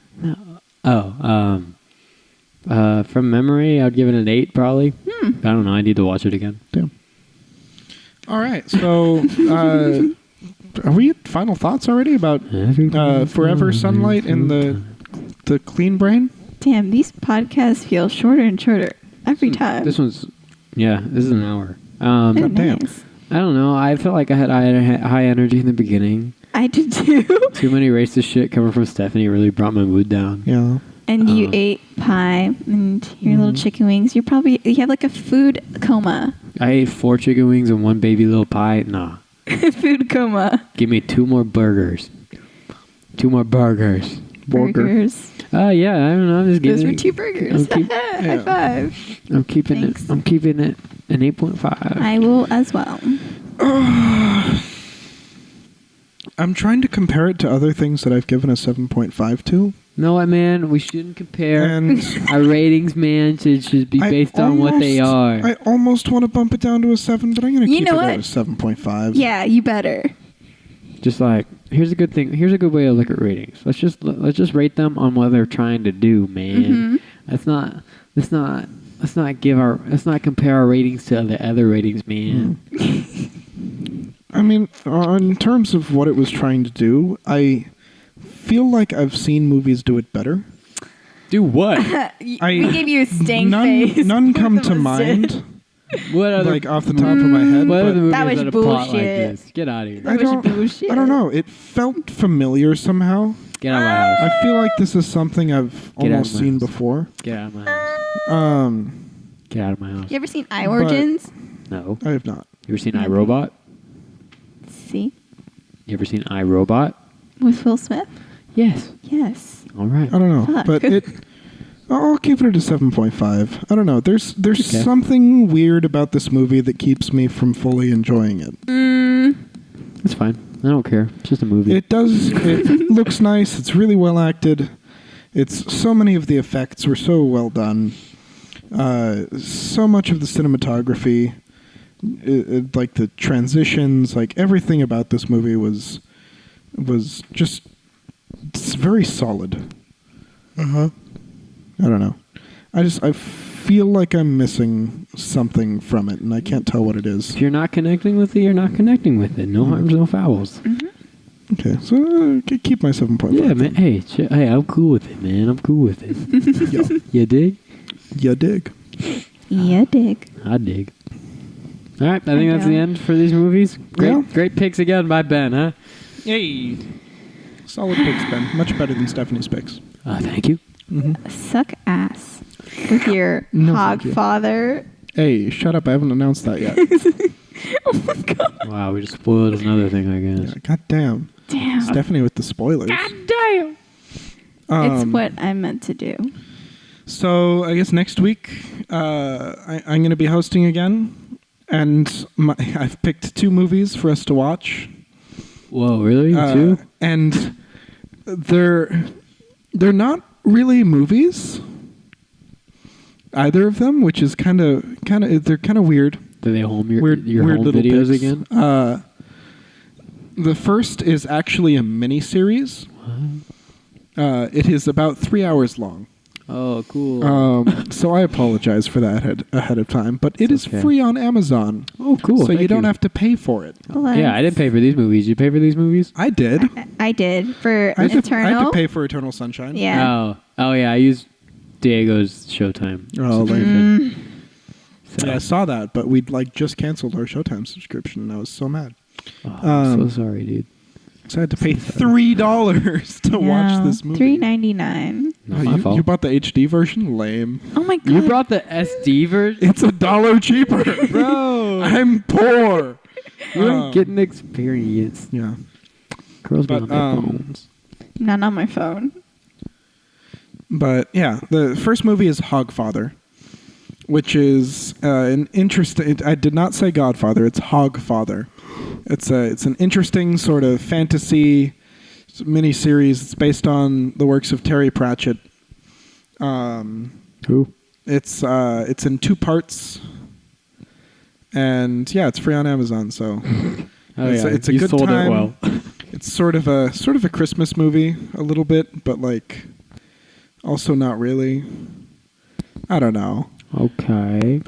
From memory, I'd give it an 8 probably. I don't know. I need to watch it again. Damn. All right. So, are we at final thoughts already about Forever Sunlight and the clean brain? Damn, these podcasts feel shorter and shorter every time. This is an hour. Oh, God damn. nice. I don't know. I felt like I had high energy in the beginning. I did too. Too many racist shit coming from Stephanie really brought my mood down. Yeah. And you ate pie and your little chicken wings. You have like a food coma. I ate 4 chicken wings and 1 baby little pie. Nah. Food coma. Give me 2 more burgers. 2 more burgers. Burgers. Yeah, I don't know. I'm just Those getting were 2 burgers. High five. I'm keeping Thanks. it. I'm keeping it an 8.5. I will as well. I'm trying to compare it to other things that I've given a 7.5 to. Know what, man? We shouldn't compare. And our ratings, man, should be based on what they are. I almost want to bump it down to a 7, but I'm going to keep it know at a what? 7.5. Yeah, you better. Just like, here's a good thing. Here's a good way to look at ratings. Let's just rate them on what they're trying to do, man. Let's not compare our ratings to the other ratings, man. I mean, in terms of what it was trying to do, I feel like I've seen movies do it better. Do what? We gave you a stank face. None come Both of to us mind. did. What other? Like off the top of my head. What but other movies That was had a plot like bullshit. this? Get out of here. That was bullshit. I don't know. It felt familiar somehow. Get out of my house. I feel like this is something I've Get out almost of my seen house. before. Get out of my house. Get out of my house. You ever seen I Origins? No. I have not. You ever seen iRobot? See? You ever seen iRobot? With Will Smith? Yes. Yes. All right. I don't know, Fuck. but I'll keep it at a 7.5. I don't know. There's Okay. something weird about this movie that keeps me from fully enjoying it. It's fine. I don't care. It's just a movie. It looks nice. It's really well acted. It's so many of the effects were so well done. So much of the cinematography, like the transitions, like everything about this movie was just very solid. I don't know. I feel like I'm missing something from it, and I can't tell what it is. If you're not connecting with it, you're not connecting with it. No harms, no fouls. Okay, so keep my 7.5. Yeah, man. Hey, I'm cool with it, man. I'm cool with it. Yeah. You dig? You dig. Yeah, dig. I dig. All right, I think that's the end for these movies. Great picks again by Ben, huh? Yay. Solid picks, Ben. Much better than Stephanie's picks. Thank you. Suck ass with your No, thank you. Hogfather. Hey, shut up. I haven't announced that yet. Oh my god. Wow, we just spoiled another thing, I guess. God damn. Damn. Stephanie with the spoilers. God damn! It's what I meant to do. So I guess next week I'm going to be hosting again, and I've picked 2 movies for us to watch. Whoa, really? 2? And they're not really movies, either of them, which is kind of they're kind of weird. Do they home your Weird home little videos picks. again? The first is actually a mini-series. It is about 3 hours long. Oh, cool. So I apologize for that ahead of time, but it is okay. free on Amazon. Oh, cool. So Thank you don't have to pay for it. Yeah, I didn't pay for these movies. Did you pay for these movies? I did. I did for I had Eternal. to pay for Eternal Sunshine. Yeah. Oh yeah. I used Diego's Showtime. Oh, subscription. So, Yeah, I saw that, but we'd just canceled our Showtime subscription, and I was so mad. I'm so sorry, dude. So I had to pay $3 to watch this movie. $3.99. Not my fault. You bought the HD version? Lame. Oh my god. You brought the SD version, It's $1 cheaper. bro. I'm poor. You're getting experience. Yeah. Girls be But, on their phones. Not on my phone. But yeah, the first movie is Hogfather, which is an interesting. I did not say Godfather. It's Hogfather. It's an interesting sort of fantasy miniseries. It's based on the works of Terry Pratchett. Cool. It's in 2 parts, and yeah, it's free on Amazon. So it's a You good sold time. it well. It's sort of a Christmas movie, a little bit, but like also not really. I don't know. Okay.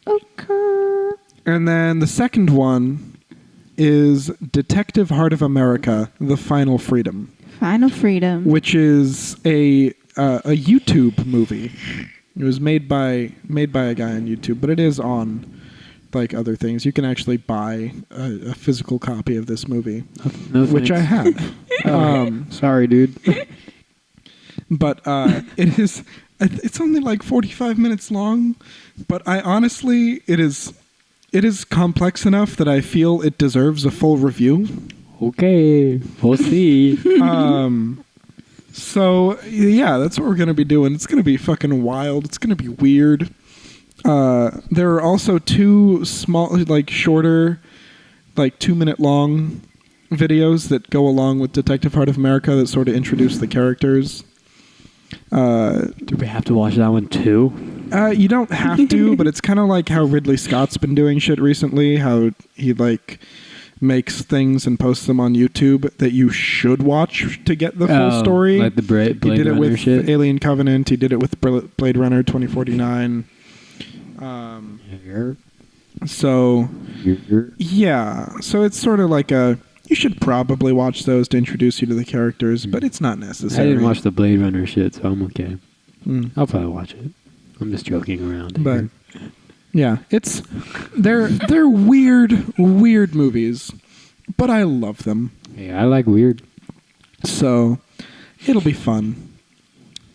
Okay. And then the second one is Detective Heart of America: The Final Freedom, Final Freedom. which is a YouTube movie. It was made by a guy on YouTube, but it is on like other things. You can actually buy a physical copy of this movie, No which I thanks. have. Sorry, dude. But it is. It's only like 45 minutes long, but I honestly, it is complex enough that I feel it deserves a full review. Okay. We'll see. So yeah, that's what we're gonna be doing. It's gonna be fucking wild. It's gonna be weird. There are also 2 small, like shorter, like 2-minute long videos that go along with Detective Heart of America that sort of introduce the characters. Do we have to watch that one too? You don't have to, but it's kind of like how Ridley Scott's been doing shit recently. How he like makes things and posts them on YouTube that you should watch to get the full story. Like the Blade He did it Runner with shit. Alien Covenant. He did it with Blade Runner 2049. So yeah, so it's sort of like you should probably watch those to introduce you to the characters, but it's not I necessary. didn't watch the Blade Runner shit, so I'm okay. Mm. I'll probably watch it. I'm just joking around. But here. yeah, they're weird movies, but I love them. Hey, I like weird. So it'll be fun.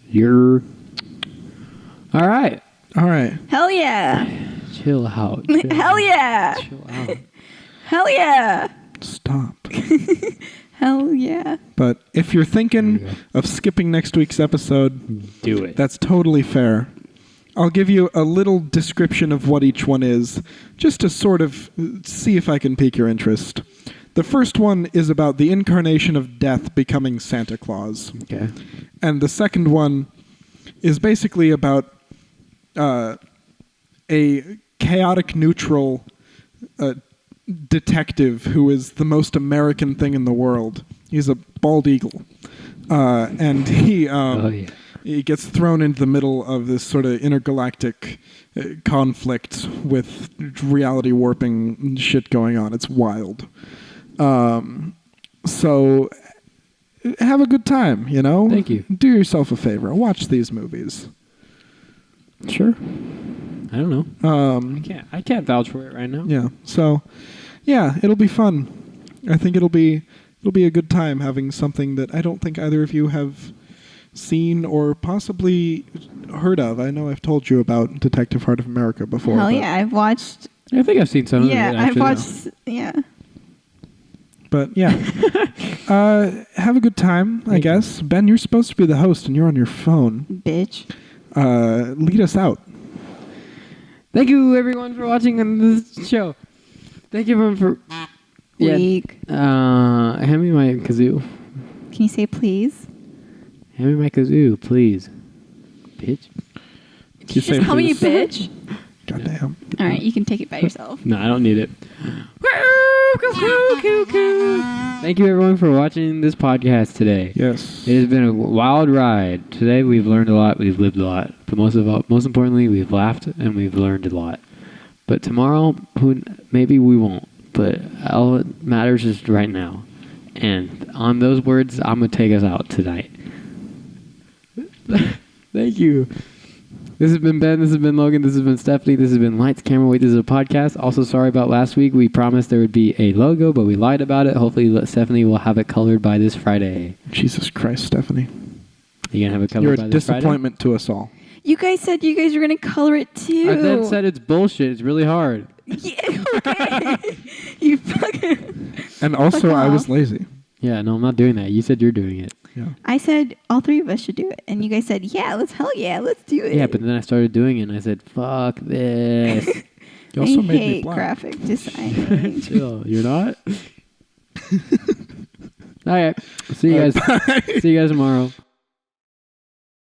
You're all right. All right. Hell yeah. Chill out. Hell yeah. Chill out. Hell yeah. Stop. Hell yeah. But if you're There thinking you go. of skipping next week's episode, Do it. that's totally fair. I'll give you a little description of what each one is, just to sort of see if I can pique your interest. The first one is about the incarnation of death becoming Santa Claus. Okay. And the second one is basically about a chaotic neutral detective who is the most American thing in the world. He's a bald eagle. And he... Oh yeah. He gets thrown into the middle of this sort of intergalactic conflict with reality warping shit going on. It's wild. So have a good time, you know? Thank you. Do yourself a favor. Watch these movies. Sure. I don't know. I can't vouch for it right now. Yeah. So, yeah, it'll be fun. I think it'll be a good time having something that I don't think either of you have seen or possibly heard of. I know I've told you about Detective Heart of America before. Hell but- yeah. I've watched. I think I've seen some Yeah, of it. I've Actually. watched. Yeah. But yeah, have a good time, I guess. Ben, you're supposed to be the host, and you're on your phone. Bitch. Lead us out. Thank you everyone for watching on this show. Thank you everyone for. Weak. Hand me my kazoo. Can you say please? Hand me my kazoo, please. Bitch. Did you just call me a bitch? Goddamn. All right, you can take it by yourself. No, I don't need it. Thank you everyone for watching this podcast today. Yes. It has been a wild ride. Today we've learned a lot, we've lived a lot. But most importantly, we've laughed and we've learned a lot. But tomorrow, maybe we won't. But all that matters is right now. And on those words, I'm going to take us out tonight. Thank you. This has been Ben. This has been Logan. This has been Stephanie. This has been Lights, Camera, Wait. This is a podcast. Also, sorry about last week. We promised there would be a logo, but we lied about it. Hopefully, Stephanie will have it colored by this Friday. Jesus Christ, Stephanie. You going to have it colored You're by a this Friday? disappointment to us all. You guys said you guys were going to color it too. I then said it's bullshit. It's really hard. Yeah, okay. You fucking... And also, Fuck I was off. lazy. Yeah, no, I'm not doing that. You said you're doing it. Yeah. I said all 3 of us should do it. And you guys said, yeah, let's do it. Yeah, but then I started doing it, and I said, fuck this. You also I made me hate black. graphic design. Chill. You're not? All right. See you guys. See you guys tomorrow.